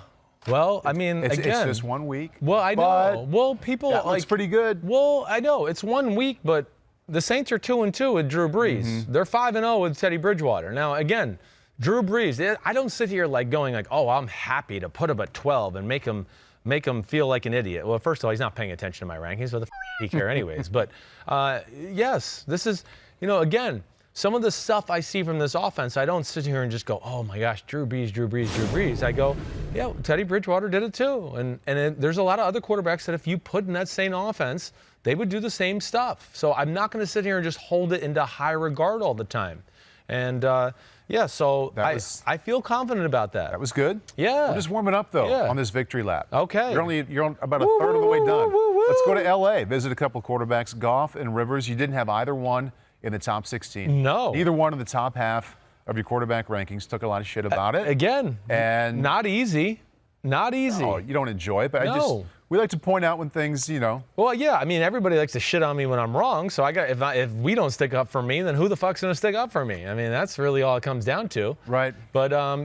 Well, I mean, it's again. just 1 week. Well, I know. Well, people that looks pretty good. Well, I know. It's 1 week, but the Saints are 2-2 with Drew Brees. They're 5-0 with Teddy Bridgewater. Now, again, Drew Brees, I don't sit here like going like, oh, I'm happy to put him at 12 and make him feel like an idiot. Well, first of all, he's not paying attention to my rankings, so the he care anyways. But, yes, this is, you know, again, some of the stuff I see from this offense, I don't sit here and just go, oh, my gosh, Drew Brees. I go, yeah, Teddy Bridgewater did it too. And there's a lot of other quarterbacks that if you put in that same offense, they would do the same stuff. So I'm not going to sit here and just hold it into high regard all the time. And, so I feel confident about that. That was good. Yeah. We're just warming up, though, on this victory lap. Okay. You're on about a third of the way done. Let's go to L.A., visit a couple quarterbacks, Goff and Rivers. You didn't have either one in the top 16. No. Neither one in the top half of your quarterback rankings. Took a lot of shit about it. Again, and not easy. Not easy. Oh, you don't enjoy it, but we like to point out when things, you know. Well, yeah, I mean, everybody likes to shit on me when I'm wrong, so if we don't stick up for me, then who the fuck's going to stick up for me? I mean, that's really all it comes down to. Right. But, I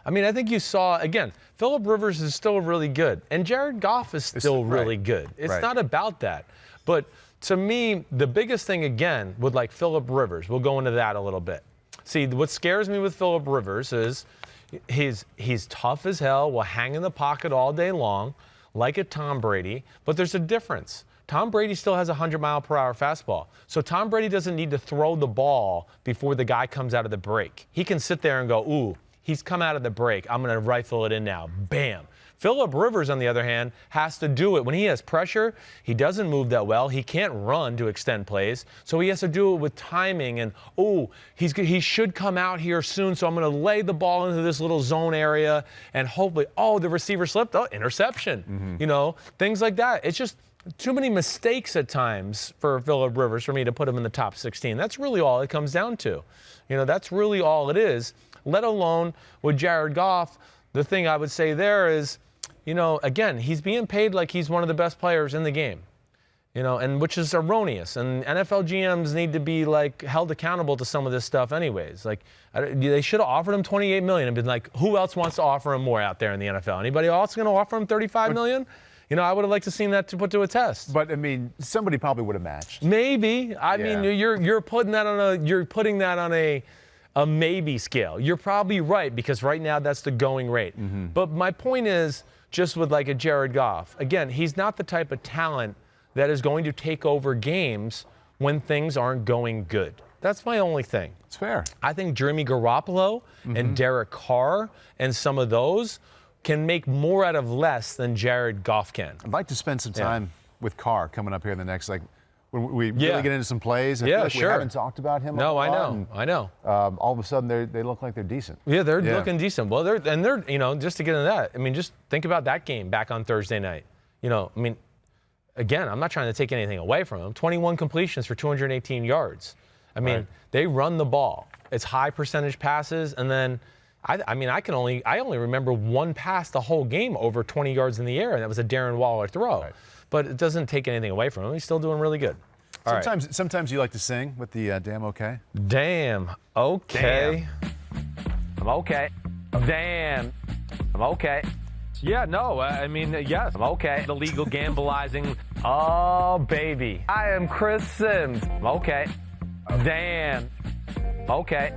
mean, I think you saw, again, Phillip Rivers is still really good, and Jared Goff is still really good. It's not about that. But to me, the biggest thing, again, with like Phillip Rivers, we'll go into that a little bit. See, what scares me with Phillip Rivers is he's tough as hell, will hang in the pocket all day long, like a Tom Brady, but there's a difference. Tom Brady still has a 100-mile-per-hour fastball. So Tom Brady doesn't need to throw the ball before the guy comes out of the break. He can sit there and go, ooh, he's come out of the break. I'm going to rifle it in now. Bam. Phillip Rivers, on the other hand, has to do it. When he has pressure, he doesn't move that well. He can't run to extend plays. So he has to do it with timing. And, he should come out here soon, so I'm going to lay the ball into this little zone area and hopefully, the receiver slipped. Oh, interception. Things like that. It's just too many mistakes at times for Phillip Rivers for me to put him in the top 16. That's really all it comes down to. That's really all it is, let alone with Jared Goff. The thing I would say there is, again, he's being paid like he's one of the best players in the game, and which is erroneous. And NFL GMs need to be, held accountable to some of this stuff anyways. They should have offered him $28 million and been like, who else wants to offer him more out there in the NFL? Anybody else going to offer him $35 million? I would have liked to seen that to put to a test. But somebody probably would have matched. Maybe. I mean, you're putting that on a maybe scale. You're probably right, because right now that's the going rate. But my point is, just with a Jared Goff, again, he's not the type of talent that is going to take over games when things aren't going good. That's my only thing. It's fair. I think Jimmy Garoppolo and Derek Carr and some of those can make more out of less than Jared Goff can. I'd like to spend some time with Carr coming up here in the next, when we really get into some plays. I feel like we haven't talked about him. No, I know. All of a sudden, they look like they're decent. Yeah, they're looking decent. Well, they're just to get into that. Just think about that game back on Thursday night. Again, I'm not trying to take anything away from them. 21 completions for 218 yards. They run the ball. It's high percentage passes, and then I only remember one pass the whole game over 20 yards in the air, and that was a Darren Waller throw. Right. But it doesn't take anything away from him. He's still doing really good. Sometimes you like to sing with the damn okay. Damn okay. Damn. I'm okay. Damn. I'm okay. Yeah, no, yes, I'm okay. The legal gambleizing. Oh, baby. I am Chris Simms. I'm okay. Damn. Okay.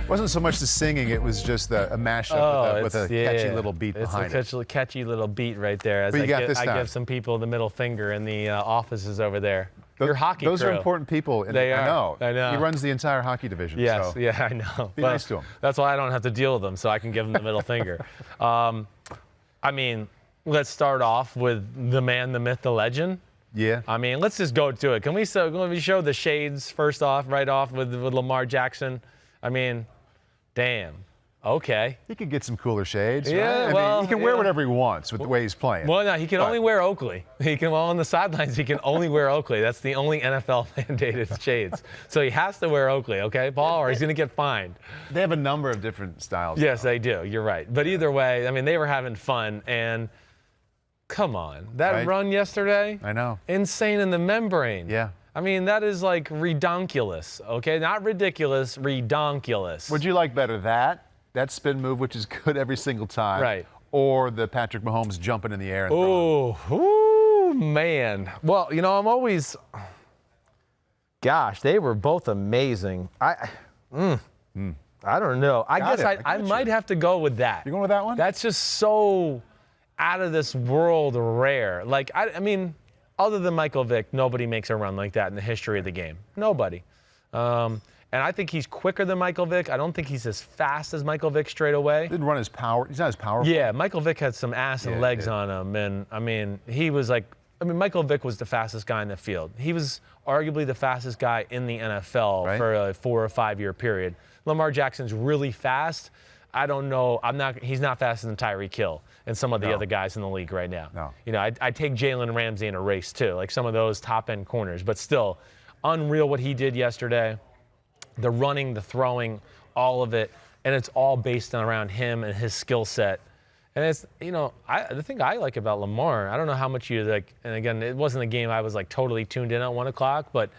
Wasn't so much the singing, it was just a mashup with a catchy little beat behind it. It's a catchy little beat right there. As I give some people the middle finger in the offices over there. Your hockey Those crew. are important people. They are. I know. He runs the entire hockey division. Yes, so I know. Be nice to him. That's why I don't have to deal with them, so I can give them the middle finger. Let's start off with the man, the myth, the legend. Yeah. Let's just go to it. Can we show the shades first off, right off with Lamar Jackson? Damn. Okay. He could get some cooler shades. Yeah, right? He can wear whatever he wants with the way he's playing. Well, no, he can only wear Oakley. On the sidelines, he can only wear Oakley. That's the only NFL mandated shades. So he has to wear Oakley, okay, Paul, or he's going to get fined. They have a number of different styles. Yes, they do. You're right. But either way, they were having fun. And come on, that run yesterday. I know. Insane in the membrane. Yeah. That is redonkulous, okay? Not ridiculous, redonkulous. Would you like better that spin move, which is good every single time, right? Or the Patrick Mahomes jumping in the air and throwing? Man. Well, I'm always, gosh, they were both amazing. I don't know. I guess I might have to go with that. You going with that one? That's just so out of this world rare. Other than Michael Vick, nobody makes a run like that in the history of the game. Nobody. And I think he's quicker than Michael Vick. I don't think he's as fast as Michael Vick straight away. Didn't run his power. He's not as powerful. Yeah, Michael Vick had some ass and legs on him. And, he was Michael Vick was the fastest guy in the field. He was arguably the fastest guy in the NFL for a 4 or 5 year period. Lamar Jackson's really fast. I don't know. He's not faster than Tyreek Hill and some of the other guys in the league right now. No. I'd take Jalen Ramsey in a race too, some of those top-end corners. But still, unreal what he did yesterday. The running, the throwing, all of it. And it's all based around him and his skill set. And it's, the thing I like about Lamar, I don't know how much you like, and again, it wasn't a game I was totally tuned in at 1 o'clock, but,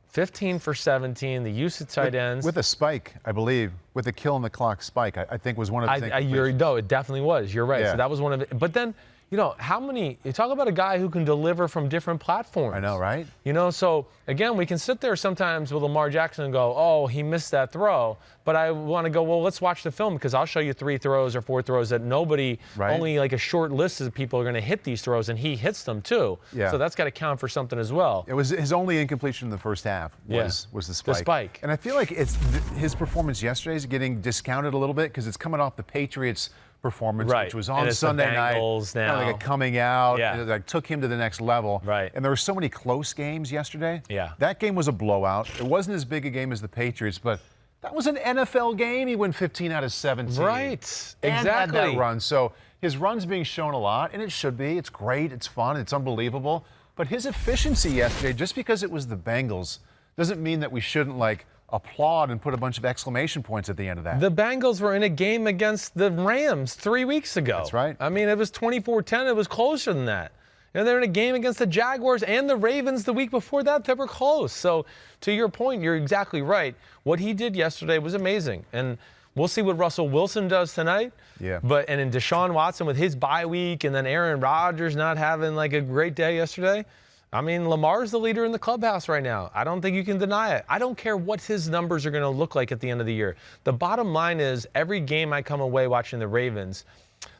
15 for 17, the use of tight ends. With a spike, I believe, with a kill in the clock spike, I think was one of the things. No, it definitely was. You're right. Yeah. So that was one of it. But then you talk about a guy who can deliver from different platforms. I know, right? So again, we can sit there sometimes with Lamar Jackson and go, oh, he missed that throw. But I want to go, well, let's watch the film because I'll show you 3 throws or 4 throws that nobody, only like a short list of people are going to hit these throws, and he hits them too. Yeah. So that's got to count for something as well. It was his only incompletion in the first half was the spike. The spike. And I feel like his performance yesterday is getting discounted a little bit because it's coming off the Patriots' performance, which was on Sunday night, now. Like a coming out, and it took him to the next level. Right. And there were so many close games yesterday. Yeah. That game was a blowout. It wasn't as big a game as the Patriots, but that was an NFL game. He won 15 out of 17. Right. And had that run. So his run's being shown a lot, and it should be. It's great. It's fun. It's unbelievable. But his efficiency yesterday, just because it was the Bengals, doesn't mean that we shouldn't applaud and put a bunch of exclamation points at the end of that. The Bengals were in a game against the Rams 3 weeks ago. That's right. I mean, it was 24-10. It was closer than that. And they're in a game against the Jaguars and the Ravens the week before that. They were close. So to your point, you're exactly right. What he did yesterday was amazing. And we'll see what Russell Wilson does tonight. Yeah. And in Deshaun Watson with his bye week, and then Aaron Rodgers not having a great day yesterday. I mean, Lamar's the leader in the clubhouse right now. I don't think you can deny it. I don't care what his numbers are going to look like at the end of the year. The bottom line is every game I come away watching the Ravens,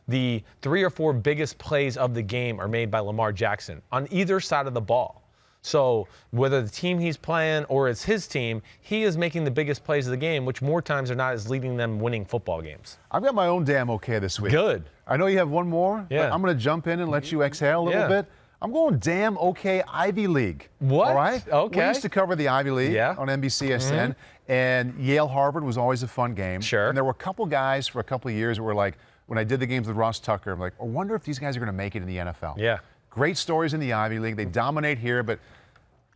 the 3 or 4 biggest plays of the game are made by Lamar Jackson on either side of the ball. So whether the team he's playing or it's his team, he is making the biggest plays of the game, which more times than not is leading them winning football games. I've got my own damn okay this week. Good. I know you have one more. Yeah. But I'm going to jump in and let you exhale a little bit. I'm going damn okay Ivy League. What? All right? Okay. We used to cover the Ivy League on NBCSN, and Yale-Harvard was always a fun game. Sure. And there were a couple guys for a couple of years that were like, when I did the games with Ross Tucker, I'm like, I wonder if these guys are going to make it in the NFL. Yeah. Great stories in the Ivy League. They dominate here, but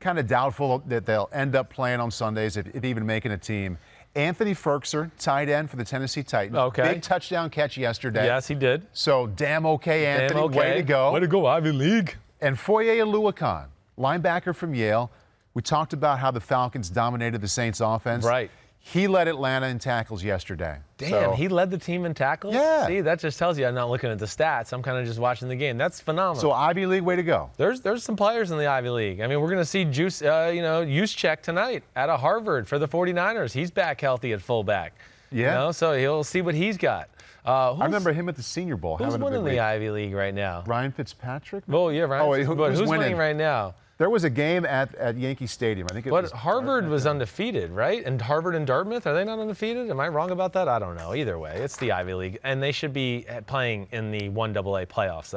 kind of doubtful that they'll end up playing on Sundays, if even making a team. Anthony Ferkser, tight end for the Tennessee Titans. Okay. Big touchdown catch yesterday. Yes, he did. So damn okay, Anthony. Damn okay. Way to go. Way to go, Ivy League. And Foye Oluokun, linebacker from Yale. We talked about how the Falcons dominated the Saints offense. Right. He led Atlanta in tackles yesterday. Damn, he led the team in tackles? Yeah. See, that just tells you I'm not looking at the stats. I'm kind of just watching the game. That's phenomenal. So Ivy League, way to go. There's some players in the Ivy League. I mean, we're going to see Juszczyk tonight out of Harvard for the 49ers. He's back healthy at fullback. Yeah. So he'll see what he's got. I remember him at the Senior Bowl. Who's winning the Ivy League right now? Ryan Fitzpatrick? Oh, yeah, Ryan Fitzpatrick. Who's winning right now? There was a game at Yankee Stadium. I think it was. But Harvard was undefeated, right? And Harvard and Dartmouth, are they not undefeated? Am I wrong about that? I don't know. Either way, it's the Ivy League, and they should be playing in the 1AA playoffs.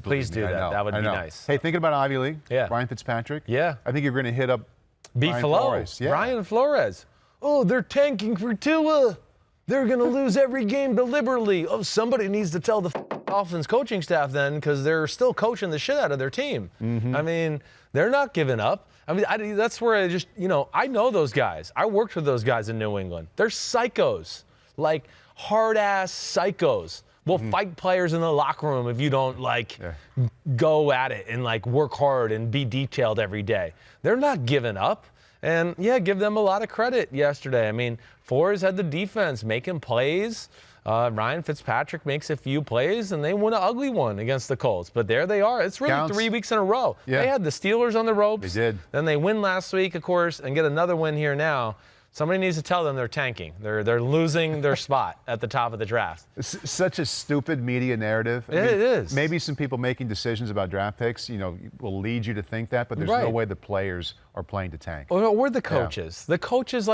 Please do that. That would be nice. Hey, thinking about Ivy League, yeah. Brian Fitzpatrick. Yeah. I think you're going to hit up Brian Flores. Yeah. Brian Flores. Oh, they're tanking for Tua. They're going to lose every game deliberately. Oh, somebody needs to tell the Dolphins coaching staff then, because they're still coaching the shit out of their team. I mean, they're not giving up. I mean, that's where I just, I know those guys. I worked with those guys in New England. They're psychos, like hard-ass psychos. Will fight players in the locker room if you don't, go at it and, work hard and be detailed every day. They're not giving up. And, yeah, give them a lot of credit yesterday. I mean, Flores had the defense making plays. Ryan Fitzpatrick makes a few plays, and they win an ugly one against the Colts. But there they are. It's really 3 weeks in a row. Yeah. They had the Steelers on the ropes. They did. Then they win last week, of course, and get another win here now. Somebody needs to tell them they're tanking. They're losing their spot at the top of the draft. It's such a stupid media narrative. It is. Maybe some people making decisions about draft picks, will lead you to think that, but there's no way the players are playing to tank. Or the coaches. Yeah. The coaches,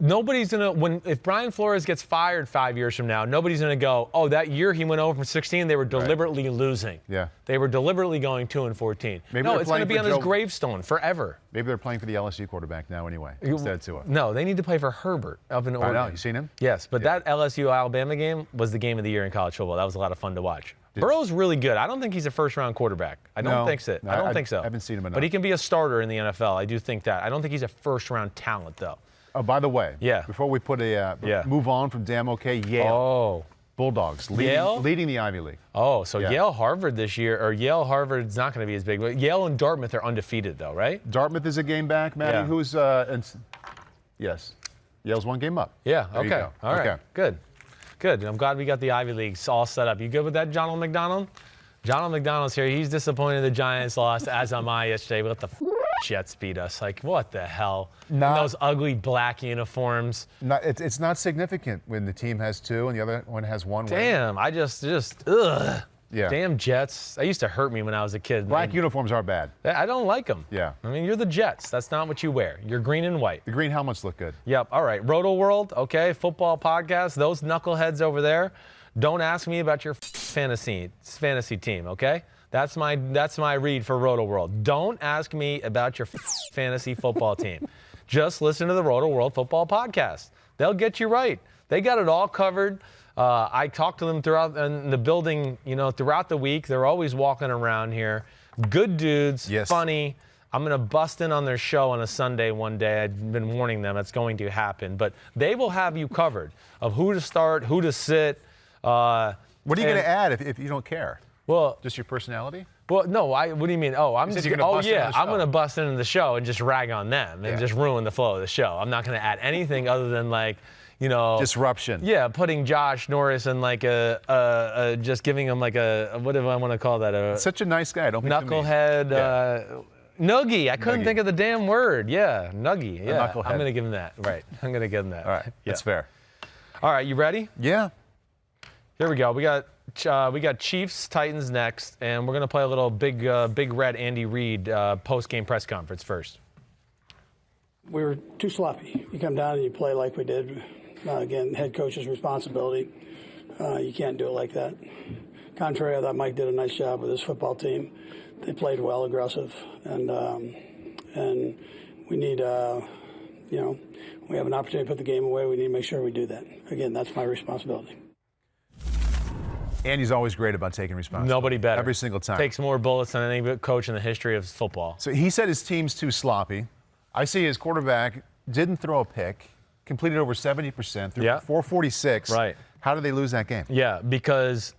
nobody's going to, if Brian Flores gets fired 5 years from now, nobody's going to go, oh, that year he went over from 16, they were deliberately losing. Yeah. They were deliberately going 2-14. Maybe no, it's going to be on his gravestone forever. Maybe they're playing for the LSU quarterback now anyway, instead of Tua. No, they need to play for Herbert up in Oregon. I know, you seen him? Yes, but that LSU-Alabama game was the game of the year in college football. That was a lot of fun to watch. Burrow's really good. I don't think he's a first-round quarterback. I don't think so. I think so. I haven't seen him enough. But he can be a starter in the NFL. I do think that. I don't think he's a first-round talent, though. Oh, by the way, before we put move on from damn okay, Yale. Oh. Bulldogs leading the Ivy League. Oh, so Yale-Harvard this year, or Yale-Harvard's not going to be as big. But Yale and Dartmouth are undefeated, though, right? Dartmouth is a game back, Matty. Yeah. Who's yes, Yale's one game up. Yeah. There Okay. All right. Good. I'm glad we got the Ivy Leagues all set up. You good with that, John McDonald? John McDonald's here. He's disappointed the Giants lost, as am I yesterday. What the Jets beat us? Like, what the hell? Those ugly black uniforms. It's not significant when the team has 2 and the other one has 1 win. Damn, I just ugh. Yeah. Damn Jets. That used to hurt me when I was a kid. Black uniforms are bad. I don't like them. Yeah. I mean, you're the Jets. That's not what you wear. You're green and white. The green helmets look good. Yep. All right. Roto World, okay, football podcast. Those knuckleheads over there, don't ask me about your fantasy team, okay? That's my read for Roto World. Don't ask me about your fantasy football team. Just listen to the Roto World football podcast. They'll get you right. They got it all covered. I talked to them throughout in the building, throughout the week. They're always walking around here. Good dudes, yes. Funny. I'm going to bust in on their show on a Sunday one day. I've been warning them it's going to happen. But they will have you covered of who to start, who to sit. What are you going to add if you don't care? Well, just your personality? Well, no. What do you mean? Oh, I'm going to bust into the show and just rag on them and just ruin the flow of the show. I'm not going to add anything other than disruption. Yeah, putting Josh Norris in just giving him what do I want to call that? Such a nice guy. Don't knucklehead. Nuggy. I couldn't think of the damn word. Yeah, Nuggy. Yeah, knucklehead. I'm gonna give him that. Right. I'm gonna give him that. All right. Yeah. That's fair. All right. You ready? Yeah. Here we go. We got Chiefs Titans next, and we're gonna play a little big red Andy Reid post game press conference first. We were too sloppy. You come down and you play like we did. Again, head coach's responsibility. You can't do it like that. Contrary, I thought Mike did a nice job with his football team. They played well, aggressive, and we need, we have an opportunity to put the game away. We need to make sure we do that. Again, that's my responsibility. Andy's always great about taking responsibility. Nobody better. Every single time. Takes more bullets than any coach in the history of football. So he said his team's too sloppy. I see his quarterback didn't throw a pick, completed over 70%, threw 446. Right. How did they lose that game? Yeah, because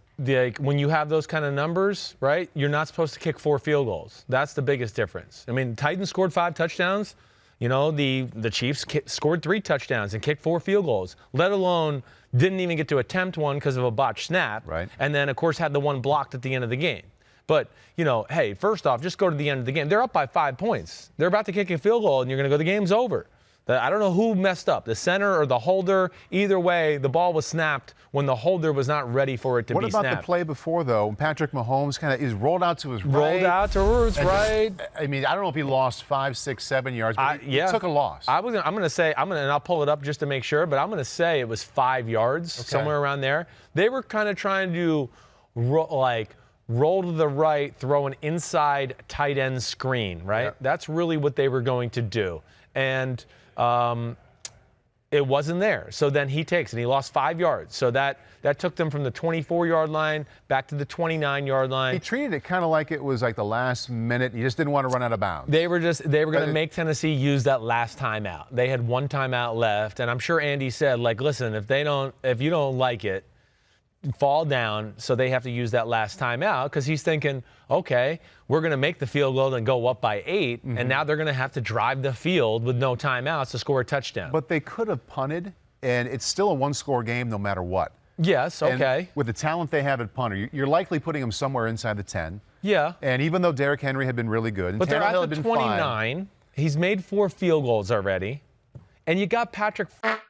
when you have those kind of numbers, right, you're not supposed to kick 4 field goals. That's the biggest difference. I mean, Titans scored 5 touchdowns. The Chiefs scored 3 touchdowns and kicked 4 field goals, let alone didn't even get to attempt one because of a botched snap. Right. And then, of course, had the one blocked at the end of the game. But, hey, first off, just go to the end of the game. They're up by 5 points. They're about to kick a field goal, and you're going to go, the game's over. I don't know who messed up, the center or the holder. Either way, the ball was snapped when the holder was not ready for it to be snapped. What about the play before, though? Patrick Mahomes he's rolled out to his right. Rolled out to his right. I mean, I don't know if he lost 5, 6, 7 yards, but he took a loss. I'm going to say, and I'll pull it up just to make sure, but I'm going to say it was 5 yards, somewhere around there. They were kind of trying to, roll to the right, throw an inside tight end screen, right? Yep. That's really what they were going to do. And it wasn't there. So then he takes it. He lost 5 yards. So that took them from the 24-yard line back to the 29-yard line. He treated it kind of like it was like the last minute. He just didn't want to run out of bounds. They were going to make Tennessee use that last timeout. They had 1 timeout left, and I'm sure Andy said, listen, if you don't like it, fall down, so they have to use that last timeout because he's thinking, okay, we're going to make the field goal and go up by 8, and now they're going to have to drive the field with no timeouts to score a touchdown. But they could have punted, and it's still a 1-score game no matter what. Yes, okay. And with the talent they have at punter, you're likely putting them somewhere inside the 10. Yeah. And even though Derrick Henry had been really good, and but they're Tannehill at the 29. He's made 4 field goals already, and you got Patrick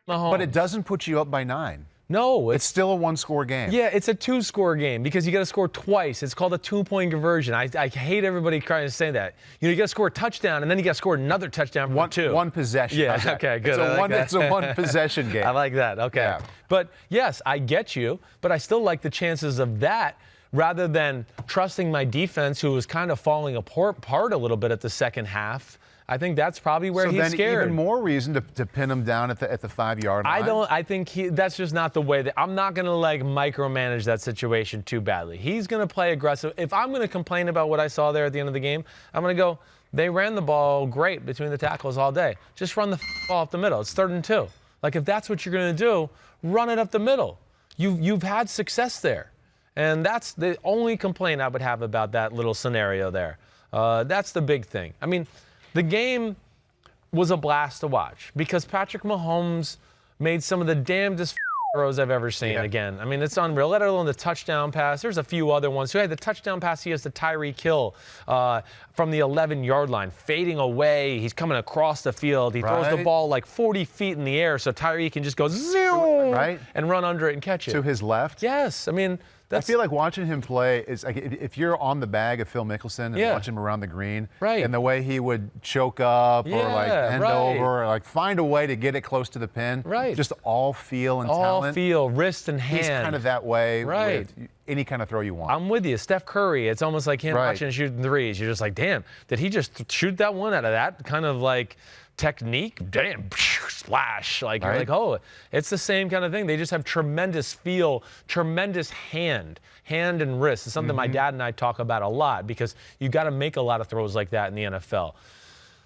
Mahomes. But it doesn't put you up by 9. No, it's still a 1-score game. Yeah, it's a 2-score game because you got to score twice. It's called a 2-point conversion. I hate everybody trying to say that. You got to score a touchdown, and then you got to score another touchdown from 2. One possession. Yeah, okay, good. It's a one possession game. I like that. Okay. Yeah. But, yes, I get you, but I still like the chances of that rather than trusting my defense, who was kind of falling apart a little bit at the second half. I think that's probably where he's scared. So then even more reason to pin him down at the 5-yard line? I think that's just not the way I'm not going to micromanage that situation too badly. He's going to play aggressive. If I'm going to complain about what I saw there at the end of the game, I'm going to go, they ran the ball great between the tackles all day. Just run the ball up the middle. It's 3rd and 2. If that's what you're going to do, run it up the middle. You've had success there. And that's the only complaint I would have about that little scenario there. That's the big thing. I mean, the game was a blast to watch because Patrick Mahomes made some of the damnedest throws I've ever seen again. I mean, it's unreal, let alone the touchdown pass. There's a few other ones. So, the touchdown pass, he has the Tyreek Hill from the 11-yard line, fading away. He's coming across the field. He throws the ball like 40 feet in the air, so Tyreek can just go zoom and run under it and catch it. To his left? Yes. I mean, I feel like watching him play is like if you're on the bag of Phil Mickelson and watching him around the green, and the way he would choke up or like bend over, or like find a way to get it close to the pin, just all feel and talent. All feel, wrist and hand. He's kind of that way with any kind of throw you want. I'm with you. Steph Curry, it's almost like him watching and shooting threes. You're just like, damn, did he just shoot that one out of that kind of like technique? Damn, splash. Like, you're like, oh, it's the same kind of thing. They just have tremendous feel, tremendous hand and wrist. It's something my dad and I talk about a lot because you got to make a lot of throws like that in the NFL.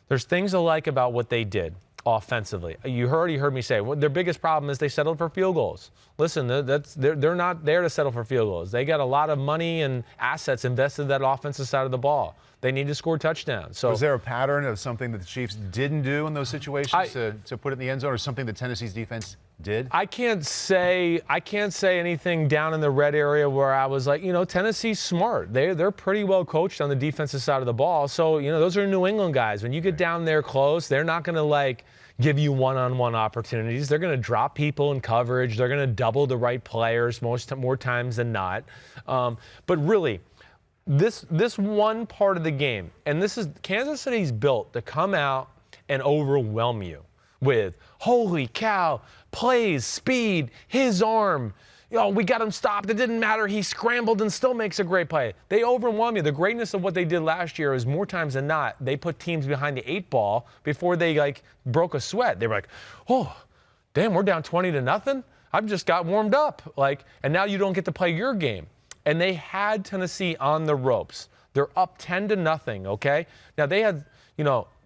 There's things I like about what they did offensively. You already heard me say their biggest problem is they settled for field goals. Listen, they're not there to settle for field goals. They got a lot of money and assets invested in that offensive side of the ball. They need to score touchdowns. So, was there a pattern of something that the Chiefs didn't do in those situations to put it in the end zone, or something that Tennessee's defense did? I can't say anything down in the red area where I was like, Tennessee's smart. They're pretty well coached on the defensive side of the ball. So, those are New England guys. When you get down there close, they're not going to give you one-on-one opportunities. They're going to drop people in coverage. They're going to double the right players more times than not. But really, this one part of the game, and this is Kansas City's built to come out and overwhelm you with, holy cow, plays, speed, his arm. We got him stopped. It didn't matter. He scrambled and still makes a great play. They overwhelm you. The greatness of what they did last year is more times than not, they put teams behind the 8 ball before they broke a sweat. They were like, oh, damn, we're down 20-0. I've just got warmed up. And now you don't get to play your game. And they had Tennessee on the ropes. They're up 10-0, okay? Now, they had,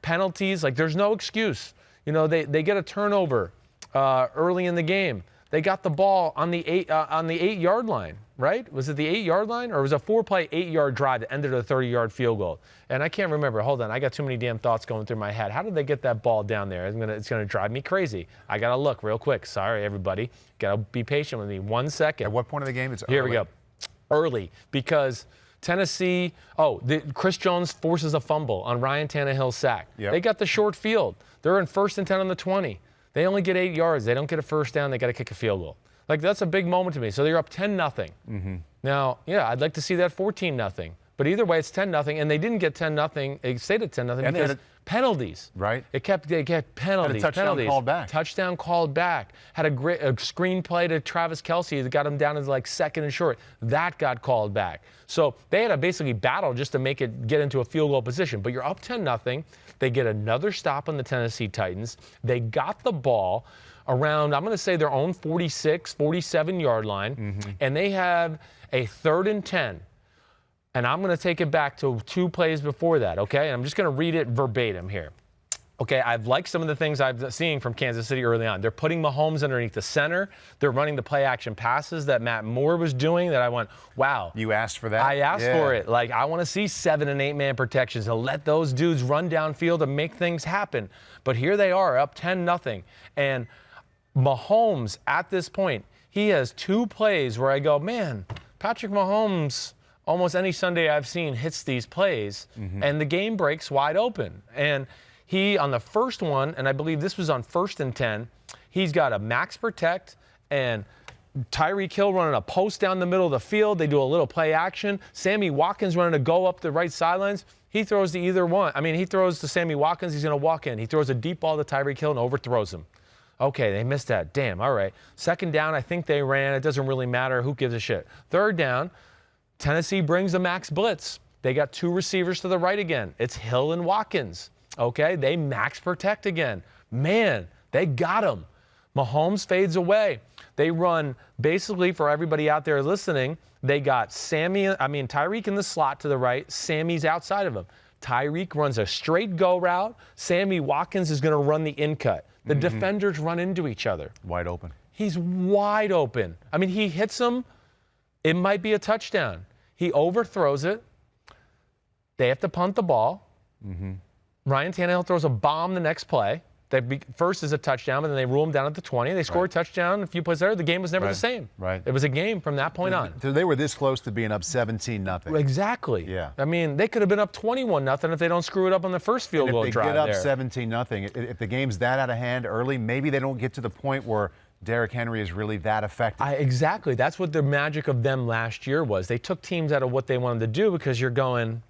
penalties. There's no excuse. They get a turnover early in the game. They got the ball on the 8-yard line, right? Was it the 8-yard line? Or was it a 4-play, 8-yard drive that ended a 30-yard field goal? And I can't remember. Hold on. I got too many damn thoughts going through my head. How did they get that ball down there? It's going to drive me crazy. I got to look real quick. Sorry, everybody. Got to be patient with me. 1 second. At what point of the game? Here we go. Early, because Tennessee, Chris Jones forces a fumble on Ryan Tannehill's sack. They got the short field. They're in 1st and 10 on the 20. They only get 8 yards. They don't get a first down. They got to kick a field goal. That's a big moment to me. So they're up 10-0. Now, I'd like to see that 14-0. But either way, it's 10-0, and they didn't get 10-0 They stayed at 10-0 because penalties. Right. They kept penalties. Had a touchdown called back. Touchdown called back. Had a screen play to Travis Kelce that got him down to 2nd and short. That got called back. So they had to basically battle just to get into a field goal position. But you're up 10-0. They get another stop on the Tennessee Titans. They got the ball around, I'm going to say, their own 46, 47-yard line. And they have a 3rd and 10. And I'm going to take it back to 2 plays before that, okay? And I'm just going to read it verbatim here. Okay, I've liked some of the things I've seen from Kansas City early on. They're putting Mahomes underneath the center. They're running the play-action passes that Matt Moore was doing that I went, wow. You asked for that? I asked for it. I want to see 7- and 8-man protections and let those dudes run downfield and make things happen. But here they are, up 10-0. And Mahomes, at this point, he has 2 plays where I go, man, Patrick Mahomes, almost any Sunday I've seen, hits these plays, and the game breaks wide open. And he, on the first one, and I believe this was on 1st and 10, he's got a max protect, and Tyreek Hill running a post down the middle of the field. They do a little play action. Sammy Watkins running a go up the right sidelines. He throws to either one. He throws to Sammy Watkins. He's going to walk in. He throws a deep ball to Tyreek Hill and overthrows him. Okay, they missed that. Damn, all right. 2nd down, I think they ran. It doesn't really matter. Who gives a shit? 3rd down, Tennessee brings the max blitz. They got 2 receivers to the right again. It's Hill and Watkins. Okay, they max protect again. Man, they got him. Mahomes fades away. They run, basically, for everybody out there listening, they got Tyreek in the slot to the right. Sammy's outside of him. Tyreek runs a straight go route. Sammy Watkins is going to run the in cut. The defenders run into each other. Wide open. He's wide open. He hits him. It might be a touchdown. He overthrows it. They have to punt the ball. Ryan Tannehill throws a bomb the next play. First is a touchdown, but then they rule them down at the 20. They score a touchdown a few plays later. The game was never the same. Right. It was a game from that point on. They were this close to being up 17-0. Exactly. Yeah. I mean, they could have been up 21-0 if they don't screw it up on the first field goal drive there. If they get up 17-0, if the game's that out of hand early, maybe they don't get to the point where Derrick Henry is really that effective. Exactly. That's what the magic of them last year was. They took teams out of what they wanted to do because you're going,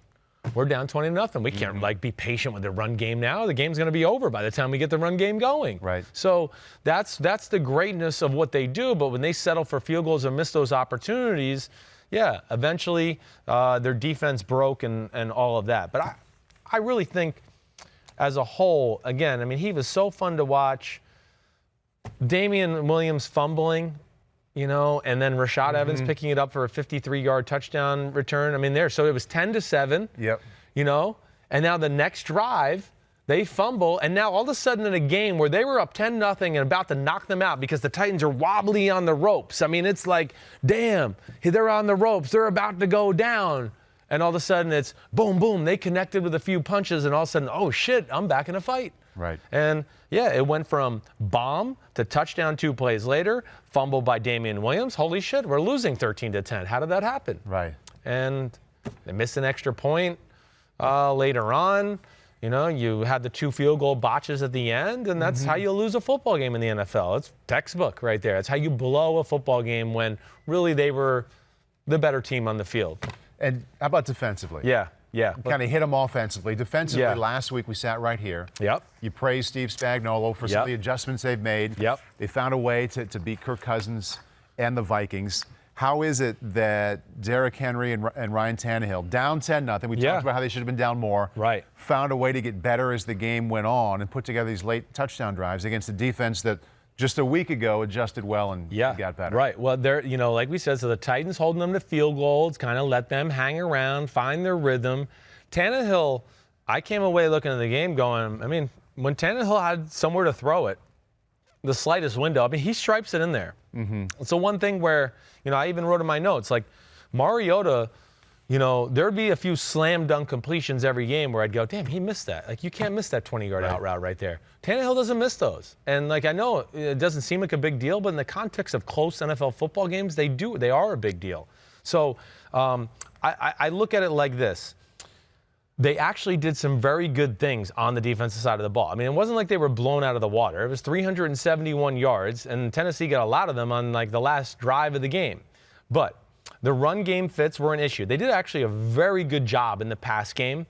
we're down 20-0. We can't be patient with the run game now. The game's going to be over by the time we get the run game going. Right. So that's the greatness of what they do. But when they settle for field goals and miss those opportunities, eventually their defense broke and all of that. But I really think as a whole, again, I mean, he was so fun to watch. Damian Williams fumbling, and then Rashad Evans picking it up for a 53-yard touchdown return. I mean, so it was 10-7. Yep. And now the next drive, they fumble, and now all of a sudden in a game where they were up 10-0 and about to knock them out because the Titans are wobbly on the ropes. I mean, it's like, damn, they're on the ropes. They're about to go down. And all of a sudden it's boom, boom. They connected with a few punches, and all of a sudden, oh, shit, I'm back in a fight. Right. And, it went from bomb to touchdown 2 plays later, fumble by Damian Williams. Holy shit, we're losing 13-10. How did that happen? Right. And they missed an extra point later on. You had the 2 field goal botches at the end, and that's how you lose a football game in the NFL. It's textbook right there. It's how you blow a football game when really they were the better team on the field. And how about defensively? Yeah. Kind of hit them offensively. Defensively, last week we sat right here. Yep. You praised Steve Spagnuolo for some of the adjustments they've made. Yep. They found a way to beat Kirk Cousins and the Vikings. How is it that Derrick Henry and Ryan Tannehill, down 10-0, we talked about how they should have been down more, found a way to get better as the game went on and put together these late touchdown drives against a defense that just a week ago adjusted well and got better. Right. Well, they're, like we said, so the Titans holding them to field goals, kind of let them hang around, find their rhythm. Tannehill, I came away looking at the game going, I mean, when Tannehill had somewhere to throw it, the slightest window, I mean, he stripes it in there. It's the one thing where, I even wrote in my notes, like Mariota, there'd be a few slam dunk completions every game where I'd go, damn, he missed that. Like, you can't miss that 20-yard out route right there. Tannehill doesn't miss those. And, I know it doesn't seem like a big deal, but in the context of close NFL football games, they are a big deal. So I look at it like this. They actually did some very good things on the defensive side of the ball. I mean, it wasn't like they were blown out of the water. It was 371 yards, and Tennessee got a lot of them on, the last drive of the game. But the run game fits were an issue. They did actually a very good job in the pass game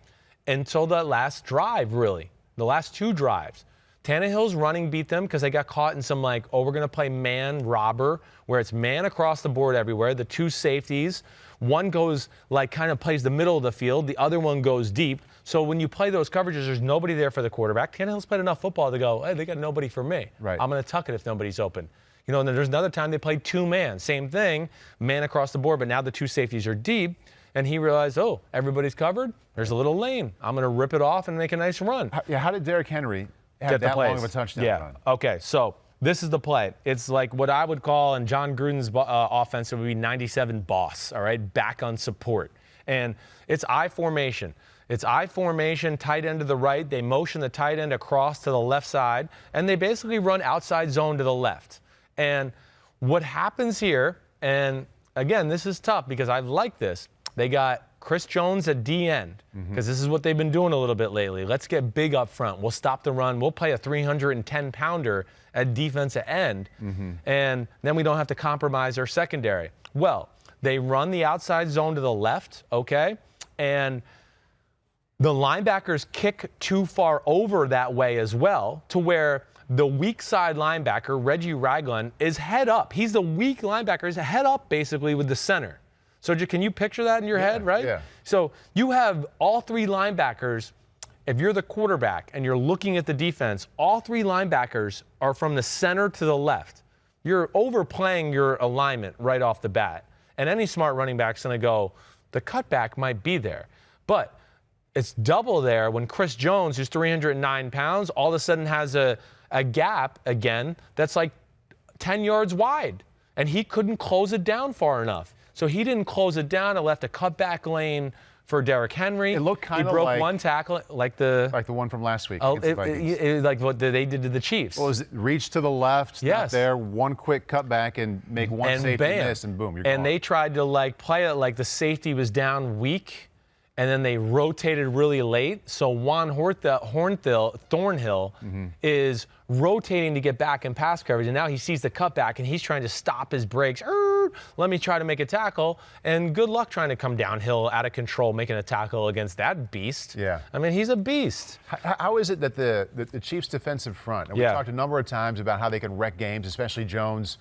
until that last drive, really. The last 2 drives. Tannehill's running beat them because they got caught in some we're going to play man robber, where it's man across the board everywhere. The 2 safeties, one goes kind of plays the middle of the field. The other one goes deep. So when you play those coverages, there's nobody there for the quarterback. Tannehill's played enough football to go, hey, they got nobody for me. Right. I'm going to tuck it if nobody's open. And then there's another time they played 2-man. Same thing, man across the board, but now the 2 safeties are deep. And he realized, oh, everybody's covered. There's a little lane. I'm going to rip it off and make a nice run. How did Derrick Henry have that long of a touchdown run? Okay, so this is the play. It's like what I would call in John Gruden's offense, it would be 97 boss, all right, back on support. And it's I formation. It's I formation, tight end to the right. They motion the tight end across to the left side, and they basically run outside zone to the left. And what happens here, and again, this is tough because I like this. They got Chris Jones at D end because this is what they've been doing a little bit lately. Let's get big up front. We'll stop the run. We'll play a 310-pounder at defensive end, and then we don't have to compromise our secondary. Well, they run the outside zone to the left, okay, and the linebackers kick too far over that way as well to where the weak side linebacker, Reggie Ragland, is head up. He's the weak linebacker. He's head up basically with the center. So can you picture that in your head, right? Yeah. So you have all 3 linebackers. If you're the quarterback and you're looking at the defense, all 3 linebackers are from the center to the left. You're overplaying your alignment right off the bat. And any smart running back's going to go, the cutback might be there. But it's double there when Chris Jones, who's 309 pounds, all of a sudden has a gap again that's like 10 yards wide. And he couldn't close it down far enough. So he didn't close it down and left a cutback lane for Derrick Henry. It looked kind of He broke like one tackle, like the one from last week. Like what they did to the Chiefs. Well, it was reach to the left, not there, one quick cutback, and make one safety miss, and boom, you're gone. And they tried to like play it like the safety was down weak, and then they rotated really late. So Juan Thornhill is rotating to get back in pass coverage, and now he sees the cutback, and he's trying to stop his breaks. Let me try to make a tackle, and good luck trying to come downhill out of control, making a tackle against that beast. Yeah. I mean, he's a beast. How is it that the Chiefs' defensive front, and we talked a number of times about how they can wreck games, especially Jones.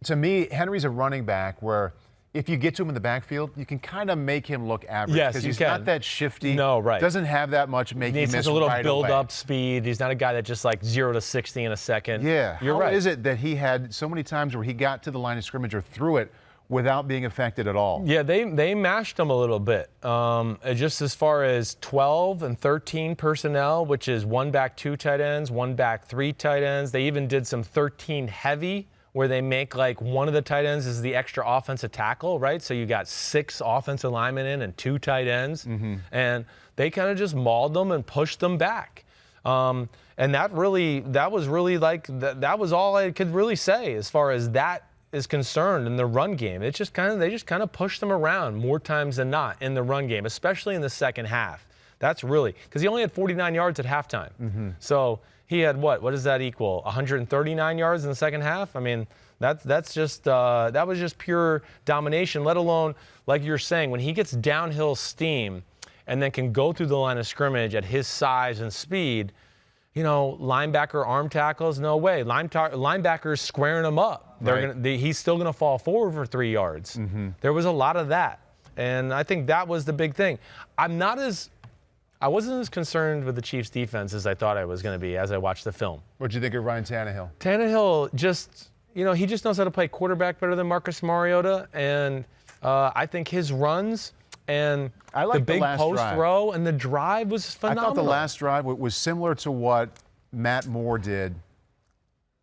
To me, Henry's a running back where if you get to him in the backfield, you can kind of make him look average. Yes, because he's not that shifty. No, right. Doesn't have that much making miss. He needs a little build-up away. speed. He's not a guy that just like 0 to 60 in a second. Yeah. You're right. How is it that he had so many times where he got to the line of scrimmage or threw it without being affected at all? Yeah, they mashed him a little bit. Just as far as 12 and 13 personnel, which is 1 back 2 tight ends, 1 back 3 tight ends. They even did some 13 heavy, where they make like one of the tight ends is the extra offensive tackle, right? So you got 6 offensive linemen in and 2 tight ends. And they kind of just mauled them and pushed them back. And that was all I could really say as far as that is concerned in the run game. They just kind of pushed them around more times than not in the run game, especially in the second half. That's really, because he only had 49 yards at halftime. So he had what does that equal? 139 yards in the second half? I mean, that was just pure domination, let alone, like you're saying, when he gets downhill steam and then can go through the line of scrimmage at his size and speed, linebacker arm tackles, no way. Linebackers squaring him up. He's still going to fall forward for 3 yards. There was a lot of that. And I think that was the big thing. I wasn't as concerned with the Chiefs' defense as I thought I was going to be as I watched the film. What did you think of Ryan Tannehill? Tannehill he just knows how to play quarterback better than Marcus Mariota. And I think his runs and the big post throw and the drive was phenomenal. I thought the last drive was similar to what Matt Moore did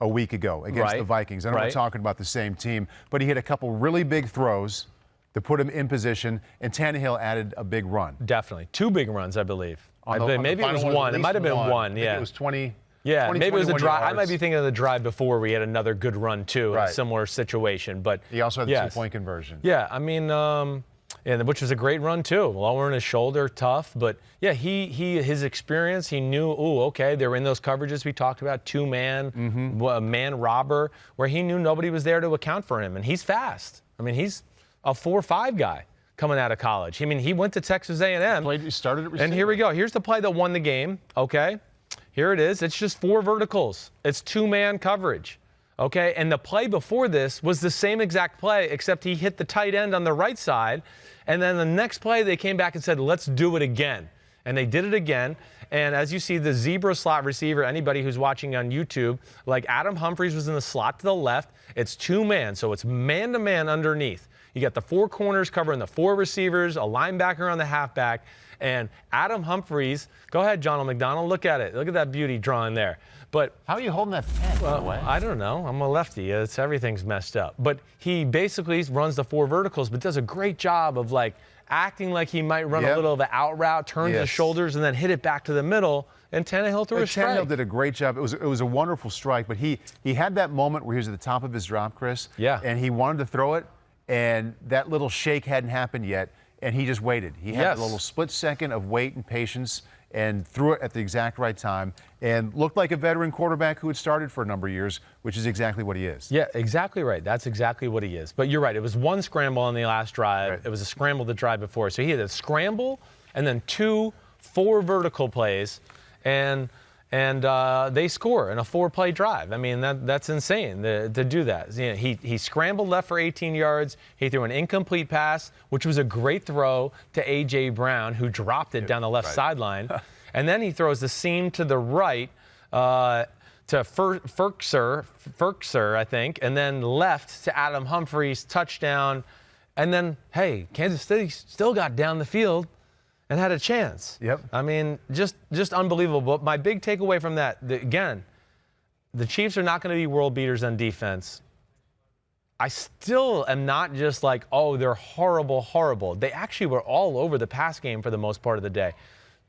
a week ago against the Vikings. I know we're talking about the same team, but he hit a couple really big throws to put him in position, and Tannehill added a big run. Definitely. 2 big runs, I believe. Maybe it was one. It might have been one. Yeah. It was 20. Yeah, maybe it was a drive. Yards. I might be thinking of the drive before we had another good run, too, in a similar situation. But he also had the 2-point conversion. Yeah, I mean, which was a great run, too. Lowering his shoulder, tough. But, yeah, his experience, he knew, they're in those coverages we talked about, 2-man, man robber, where he knew nobody was there to account for him. And he's fast. I mean, he's a 4-5 guy coming out of college. I mean, he went to Texas A&M. He started at receiver. And here we go. Here's the play that won the game, okay? Here it is. It's just 4 verticals. It's 2-man coverage, okay? And the play before this was the same exact play, except he hit the tight end on the right side. And then the next play, they came back and said, let's do it again. And they did it again. And as you see, the zebra slot receiver, anybody who's watching on YouTube, like Adam Humphries was in the slot to the left. It's 2-man, so it's man-to-man underneath. You got the 4 corners covering the 4 receivers, a linebacker on the halfback, and Adam Humphries. Go ahead, John McDonald. Look at it. Look at that beauty drawing there. But how are you holding that pen, by the way? I don't know. I'm a lefty. Everything's messed up. But he basically runs the 4 verticals, but does a great job of acting like he might run a little of an out route, turn his shoulders, and then hit it back to the middle. And Tannehill threw a strike. Tannehill did a great job. It was a wonderful strike, but he had that moment where he was at the top of his drop, Chris. Yeah. And he wanted to throw it. And that little shake hadn't happened yet, and he just waited. He had a little split second of wait and patience and threw it at the exact right time and looked like a veteran quarterback who had started for a number of years, which is exactly what he is. Yeah, exactly right. That's exactly what he is. But you're right. It was 1 scramble on the last drive. Right. It was a scramble the drive before. So he had a scramble and then 2 4 vertical plays, and they score in a 4-play drive. I mean, that's insane to do that. He scrambled left for 18 yards. He threw an incomplete pass, which was a great throw to A.J. Brown, who dropped it down the left sideline. And then he throws the seam to the right to Ferkser, I think, and then left to Adam Humphries, touchdown. And then, hey, Kansas City still got down the field and had a chance. Yep. I mean, just unbelievable. But my big takeaway from that, again, the Chiefs are not going to be world beaters on defense. I still am not just like, oh, they're horrible, horrible. They actually were all over the pass game for the most part of the day.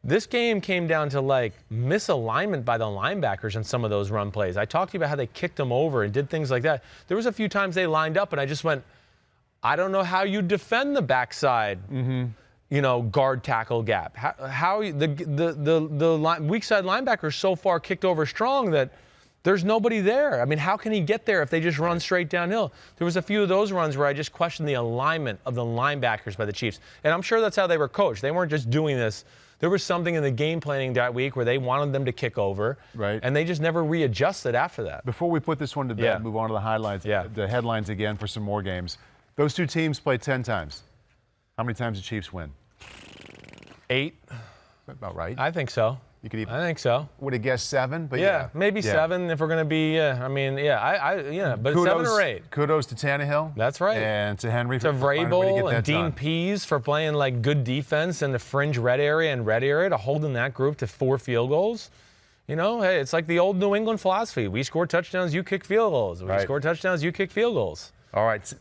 This game came down to like misalignment by the linebackers in some of those run plays. I talked to you about how they kicked them over and did things like that. There was a few times they lined up and I just went, I don't know how you defend the backside, guard tackle gap. How the weak side linebacker so far kicked over strong that there's nobody there. I mean, how can he get there if they just run straight downhill? There was a few of those runs where I just questioned the alignment of the linebackers by the Chiefs. And I'm sure that's how they were coached. They weren't just doing this. There was something in the game planning that week where they wanted them to kick over. Right. And they just never readjusted after that. Before we put this one to bed, move on to the highlights, the headlines again for some more games. Those two teams played 10 times. How many times did Chiefs win? 8. About right. I think so. You could even, I think so. Would have guessed 7, but maybe 7 if we're going to be. But kudos, 7 or 8. Kudos to Tannehill. That's right. And to Henry to Vrabel and Dean done. Pease for playing like good defense in the fringe red area and red area to holding that group to 4 field goals. Hey, it's like the old New England philosophy. We score touchdowns, you kick field goals. We score touchdowns, you kick field goals. All right.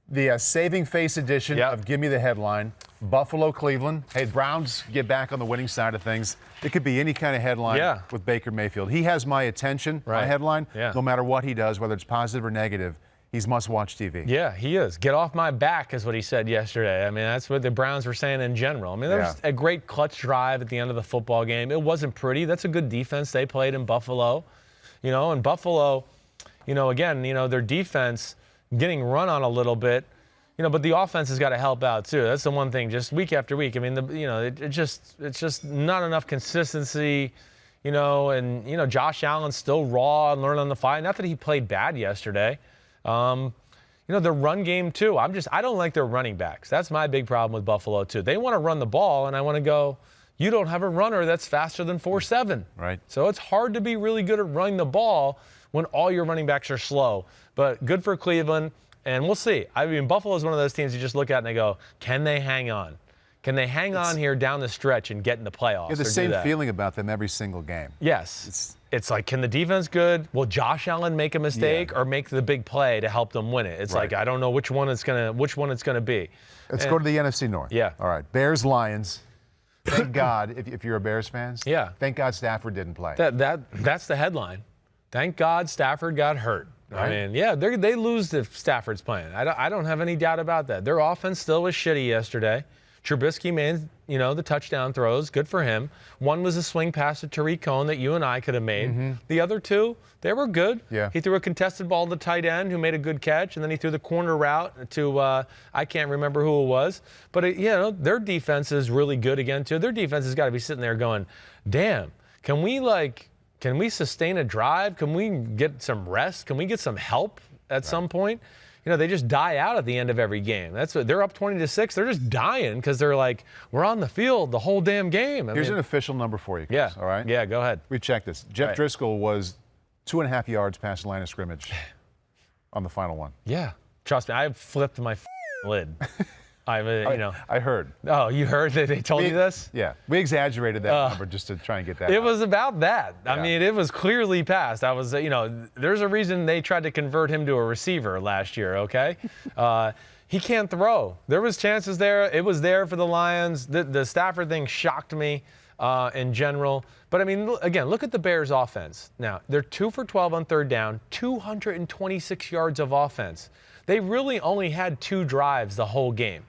The saving face edition of Give Me the Headline. Buffalo, Cleveland. Hey, Browns get back on the winning side of things. It could be any kind of headline with Baker Mayfield. He has my attention, my headline, no matter what he does, whether it's positive or negative. He's must-watch TV. Yeah, he is. Get off my back is what he said yesterday. I mean, that's what the Browns were saying in general. I mean, there was a great clutch drive at the end of the football game. It wasn't pretty. That's a good defense they played in Buffalo. And Buffalo, again, their defense getting run on a little bit. But the offense has got to help out too. That's the one thing. Just week after week. I mean, it's just not enough consistency. And Josh Allen's still raw and learning on the fly. Not that he played bad yesterday. Their run game too. I don't like their running backs. That's my big problem with Buffalo too. They want to run the ball, and I want to go. You don't have a runner that's faster than 4.7. Right. So it's hard to be really good at running the ball when all your running backs are slow. But good for Cleveland. And we'll see. I mean, Buffalo is one of those teams you just look at and they go, can they hang on? Can they hang on here down the stretch and get in the playoffs? You have the same feeling about them every single game. Yes. It's like, can the defense good? Will Josh Allen make a mistake or make the big play to help them win it? It's like, I don't know which one it's gonna be. Let's go to the NFC North. Yeah. All right. Bears, Lions. Thank God, if you're a Bears fan. Yeah. Thank God Stafford didn't play. That's the headline. Thank God Stafford got hurt. Right. I mean, they lose if Stafford's playing. I don't have any doubt about that. Their offense still was shitty yesterday. Trubisky made, the touchdown throws. Good for him. One was a swing pass to Tariq Cohen that you and I could have made. Mm-hmm. The other 2, they were good. Yeah. He threw a contested ball to the tight end who made a good catch, and then he threw the corner route to I can't remember who it was. But, their defense is really good again, too. Their defense has got to be sitting there going, damn, can we sustain a drive? Can we get some rest? Can we get some help at some point? They just die out at the end of every game. That's what they're up 20-6. They're just dying because they're like, we're on the field the whole damn game. Here's an official number for you, Chris. Yeah. All right? Yeah, go ahead. We checked this. Jeff Driscoll was 2.5 yards past the line of scrimmage on the final one. Yeah. Trust me, I flipped my lid. I heard. Oh, you heard that they told you this? Yeah. We exaggerated that number just to try and get that. It was about that. Yeah. I mean, it was clearly past. I was, there's a reason they tried to convert him to a receiver last year, okay? He can't throw. There was chances there. It was there for the Lions. The Stafford thing shocked me in general. But, I mean, again, look at the Bears' offense. Now, they're 2 for 12 on third down, 226 yards of offense. They really only had 2 drives the whole game.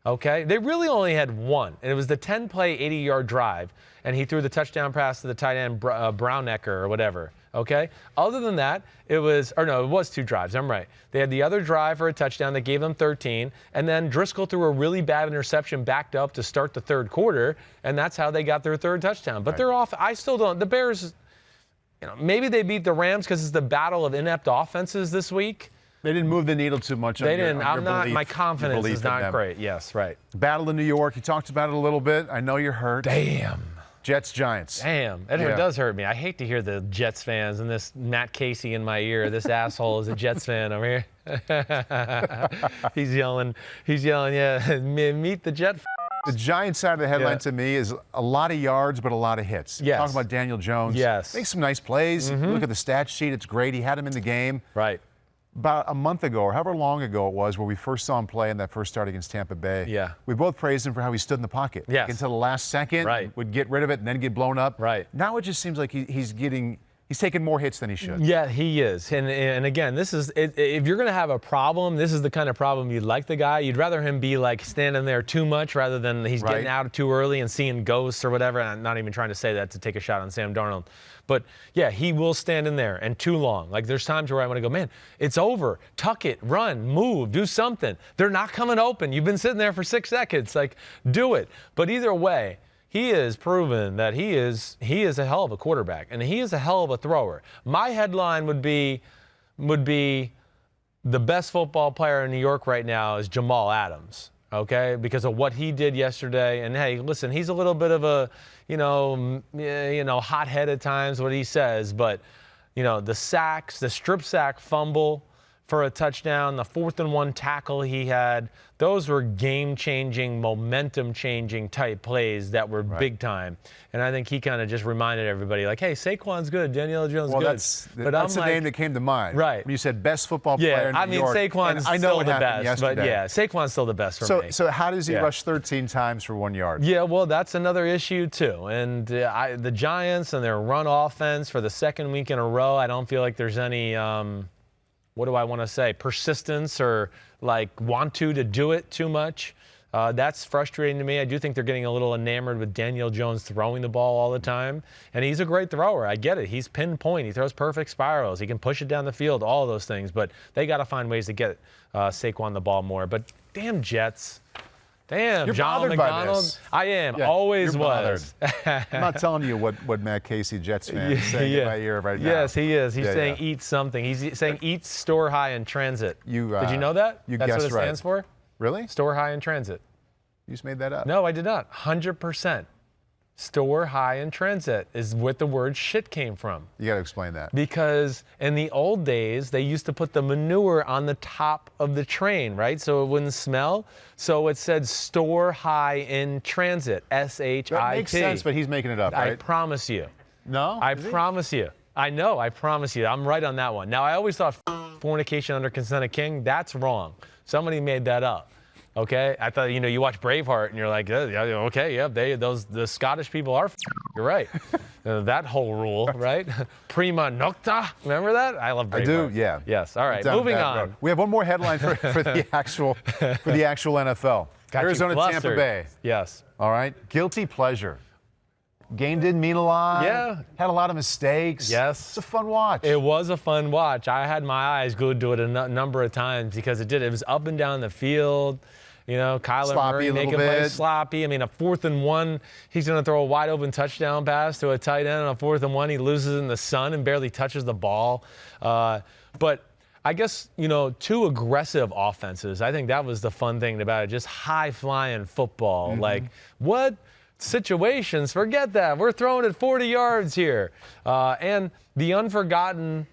Okay? They really only had 1, and it was the 10-play, 80-yard drive, and he threw the touchdown pass to the tight end, Brownecker or whatever. Okay? Other than that, it was 2 drives. I'm right. They had the other drive for a touchdown that gave them 13, and then Driscoll threw a really bad interception backed up to start the third quarter, and that's how they got their third touchdown. But they're off. I still don't. The Bears, maybe they beat the Rams because it's the battle of inept offenses this week. They didn't move the needle too much. They didn't. My confidence is not great. Yes, right. Battle in New York. You talked about it a little bit. I know you're hurt. Damn. Jets, Giants. Damn. It does hurt me. I hate to hear the Jets fans and this Matt Casey in my ear. This asshole is a Jets fan over here. He's yelling, yeah, meet the Jet. The Giants side of the headline to me is a lot of yards, but a lot of hits. Yes. Talking about Daniel Jones. Yes. Makes some nice plays. Look at the stat sheet. It's great. He had him in the game. Right. about a month ago, or however long ago it was, where we first saw him play in that first start against Tampa Bay. Yeah. We both praised him for how he stood in the pocket. Yes. Like, until the last second, Right. would get rid of it and then get blown up. Right. Now it just seems like he's taking more hits than he should. Yeah, he is. And again, this is if you're going to have a problem, this is the kind of problem you'd like the guy. You'd rather him be like standing there too much rather than he's getting out too early and seeing ghosts or whatever. And I'm not even trying to say that to take a shot on Sam Darnold. But, yeah, he will stand in there and too long. Like, there's times where I want to go, man, it's over. Tuck it, run, move, do something. They're not coming open. You've been sitting there for 6 seconds. Like, do it. But either way, he has proven that he is a hell of a quarterback, and he is a hell of a thrower. My headline would be the best football player in New York right now is Jamal Adams, okay, because of what he did yesterday. And, hey, listen, he's a little bit of a, hothead at times, what he says. But, the sacks, the strip sack fumble for a touchdown, the 4th and 1 tackle he had, those were game-changing, momentum-changing type plays that were big time. And I think he kind of just reminded everybody, like, hey, Saquon's good, Daniel Jones good. That's the name that came to mind. Right. When you said best football player in New York. Saquon's still the best. But, yeah, Saquon's still the best for me. So how does he rush 13 times for 1 yard? Yeah, well, that's another issue, too. And the Giants and their run offense for the second week in a row, I don't feel like there's any what do I want to say, persistence or like want to do it too much. That's frustrating to me. I do think they're getting a little enamored with Daniel Jones throwing the ball all the time. And he's a great thrower. I get it. He's pinpoint. He throws perfect spirals. He can push it down the field, all of those things. But they got to find ways to get Saquon the ball more. But damn Jets. Damn, you're John McDonald. I am. Yeah, always was. I'm not telling you what Matt Casey, Jets fan, is saying in my ear right now. Yes, he is. He's saying eat something. He's saying eat store high in transit. Did you know that? That's what it stands for? Really? Store high in transit. You just made that up. No, I did not. 100%. Store high in transit is what the word shit came from. You got to explain that. Because in the old days, they used to put the manure on the top of the train, right? So it wouldn't smell. So it said store high in transit, S-H-I-T. That makes sense, but he's making it up, right? I promise you. No? I promise you. I know, I promise you. I'm right on that one. Now, I always thought fornication under consent of king, that's wrong. Somebody made that up. Okay, I thought you watch Braveheart and you're like, okay, yeah, the Scottish people are. You're right. That whole rule, right? Prima nocta. Remember that? I love Braveheart. I do. Yeah. Yes. All right. Moving on. Road. We have one more headline for the actual NFL. Arizona, Tampa Bay. Yes. All right. Guilty pleasure. Game didn't mean a lot. Yeah. Had a lot of mistakes. Yes. It's a fun watch. It was a fun watch. I had my eyes glued to it a number of times because it did. It was up and down the field. Kyler Murray making plays sloppy. I mean, a 4th and 1, he's going to throw a wide open touchdown pass to a tight end. On a 4th and 1, he loses in the sun and barely touches the ball. But I guess, 2 aggressive offenses. I think that was the fun thing about it, just high-flying football. Mm-hmm. Like, what situations? Forget that. We're throwing it 40 yards here. And the unforgotten,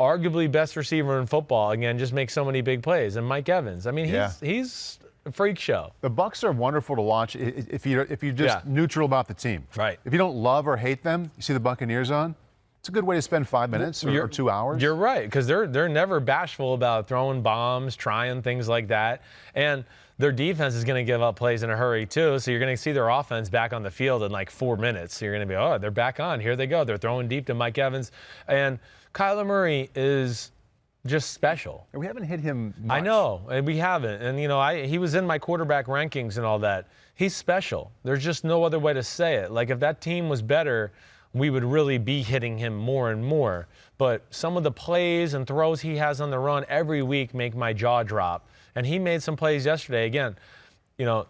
arguably best receiver in football, again, just makes so many big plays. And Mike Evans. I mean, he's a freak show. The Bucs are wonderful to watch if you're just neutral about the team. Right. If you don't love or hate them, you see the Buccaneers on. It's a good way to spend 5 minutes or 2 hours. You're right, because they're never bashful about throwing bombs, trying things like that, and their defense is going to give up plays in a hurry too. So you're going to see their offense back on the field in like 4 minutes. So you're going to be, they're back on. Here they go. They're throwing deep to Mike Evans, and Kyler Murray is just special. We haven't hit him much. I know, and we haven't. And, he was in my quarterback rankings and all that. He's special. There's just no other way to say it. Like, if that team was better, we would really be hitting him more and more. But some of the plays and throws he has on the run every week make my jaw drop. And he made some plays yesterday. Again,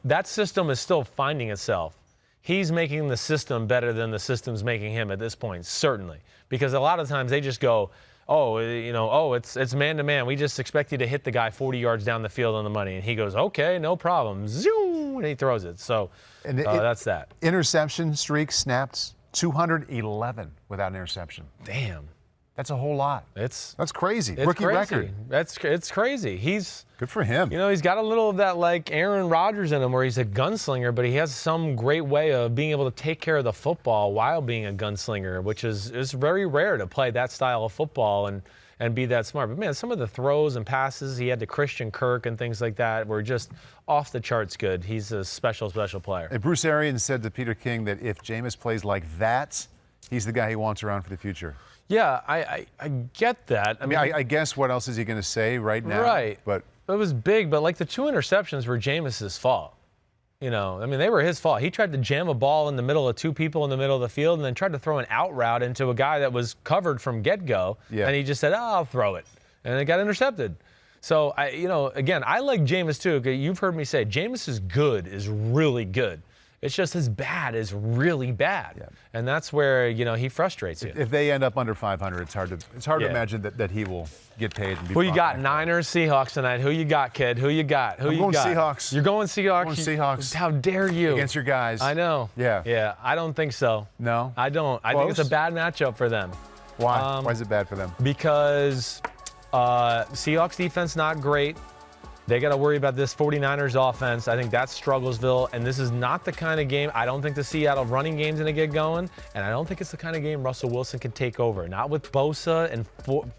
that system is still finding itself. He's making the system better than the system's making him at this point, certainly. Because a lot of times they just go, it's man-to-man. We just expect you to hit the guy 40 yards down the field on the money. And he goes, okay, no problem. Zoom, and he throws it. So that's that. Interception streak snapped 211 without an interception. Damn. That's a whole lot. That's crazy. Rookie record. It's crazy. He's good for him. He's got a little of that like Aaron Rodgers in him where he's a gunslinger, but he has some great way of being able to take care of the football while being a gunslinger, which is very rare to play that style of football. And and be that smart. But, man, some of the throws and passes he had to Christian Kirk and things like that were just off the charts good. He's a special, special player. And Bruce Arians said to Peter King that if Jameis plays like that, he's the guy he wants around for the future. Yeah, I get that. I mean, I guess what else is he going to say right now? Right. But it was big, but like the 2 interceptions were Jameis's fault. You know, I mean, they were his fault. He tried to jam a ball in the middle of 2 people in the middle of the field and then tried to throw an out route into a guy that was covered from get-go. Yeah. And he just said, I'll throw it. And it got intercepted. So, again, I like Jameis too. You've heard me say Jameis is good, is really good. It's just as bad as really bad. Yeah. And that's where, he frustrates you. If they end up under 500, it's hard to imagine that he will get paid. And be Who you got? Niners, Seahawks tonight. Who you got, kid? Who you got? I'm going Seahawks. You're going Seahawks? I'm going Seahawks. How dare you? Against your guys. I know. Yeah. Yeah, I don't think so. No? I don't. I think it's a bad matchup for them. Why? Why is it bad for them? Because Seahawks defense not great. They got to worry about this 49ers offense. I think that's Strugglesville, and this is not the kind of game. I don't think the Seattle running game's going to get going, and I don't think it's the kind of game Russell Wilson can take over. Not with Bosa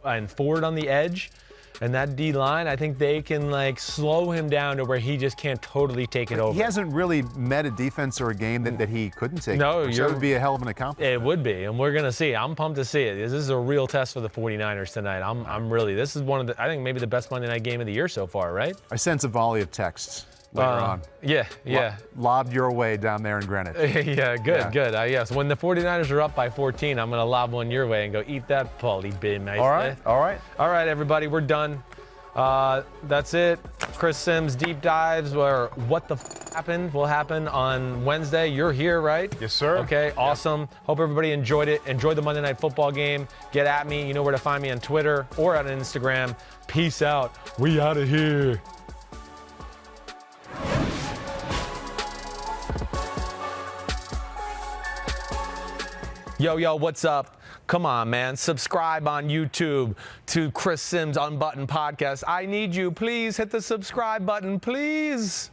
and Ford on the edge. And that D-line, I think they can, slow him down to where he just can't totally take it over. He hasn't really met a defense or a game that he couldn't take. No, so it would be a hell of an accomplishment. It would be, and we're going to see. I'm pumped to see it. This is a real test for the 49ers tonight. This is one of I think maybe the best Monday night game of the year so far, right? I sense a volley of texts later on. Yeah. Lobbed your way down there in Greenwich. Yeah, good. Yes. When the 49ers are up by 14, I'm going to lob one your way and go, eat that, Paulie Bin. All right, everybody, we're done. That's it. Chris Simms deep dives where what the happened will happen on Wednesday. You're here, right? Yes, sir. Okay, awesome. Hope everybody enjoyed it. Enjoy the Monday Night Football game. Get at me. You know where to find me on Twitter or on Instagram. Peace out. We out of here. Yo, what's up? Come on, man. Subscribe on YouTube to Chris Simms Unbuttoned Podcast. I need you. Please hit the subscribe button, please.